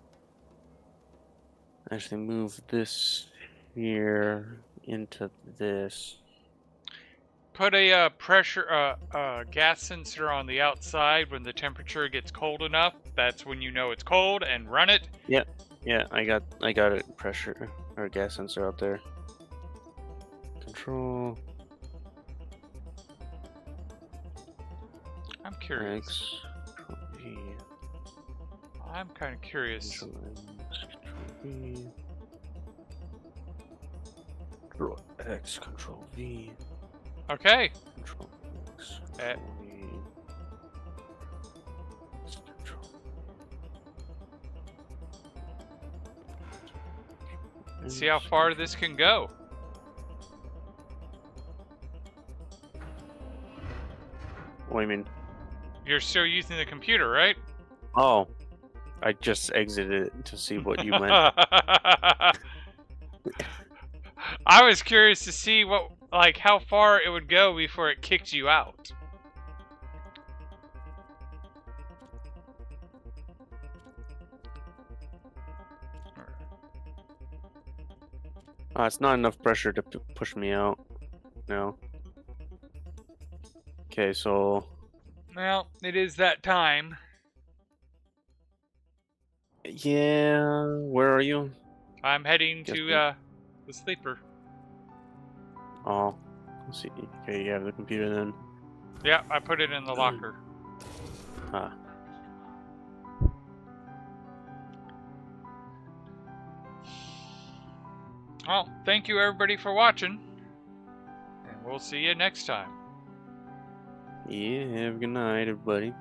actually move this here into this, Put a gas sensor on the outside when the temperature gets cold enough. That's when you know it's cold, and run it. yeah, I got it. Pressure or gas sensor out there. Control. I'm curious. X, Control V. I'm kind of curious. Control X, Control V. Okay. Control X, Eh. Control V. Let's see how far this can go. What do you mean? You're still using the computer, right? Oh, I just exited it to see what you meant. I was curious to see what, like, how far it would go before it kicked you out. It's not enough pressure to push me out. No. Okay, so Well, it is that time. yeah, where are you? I'm heading Guess to we- the sleeper. Oh, let's see. Okay, you have the computer then. Yeah, I put it in the locker. Ah. Well, thank you everybody for watching, and we'll see you next time. Yeah, have a good night, everybody.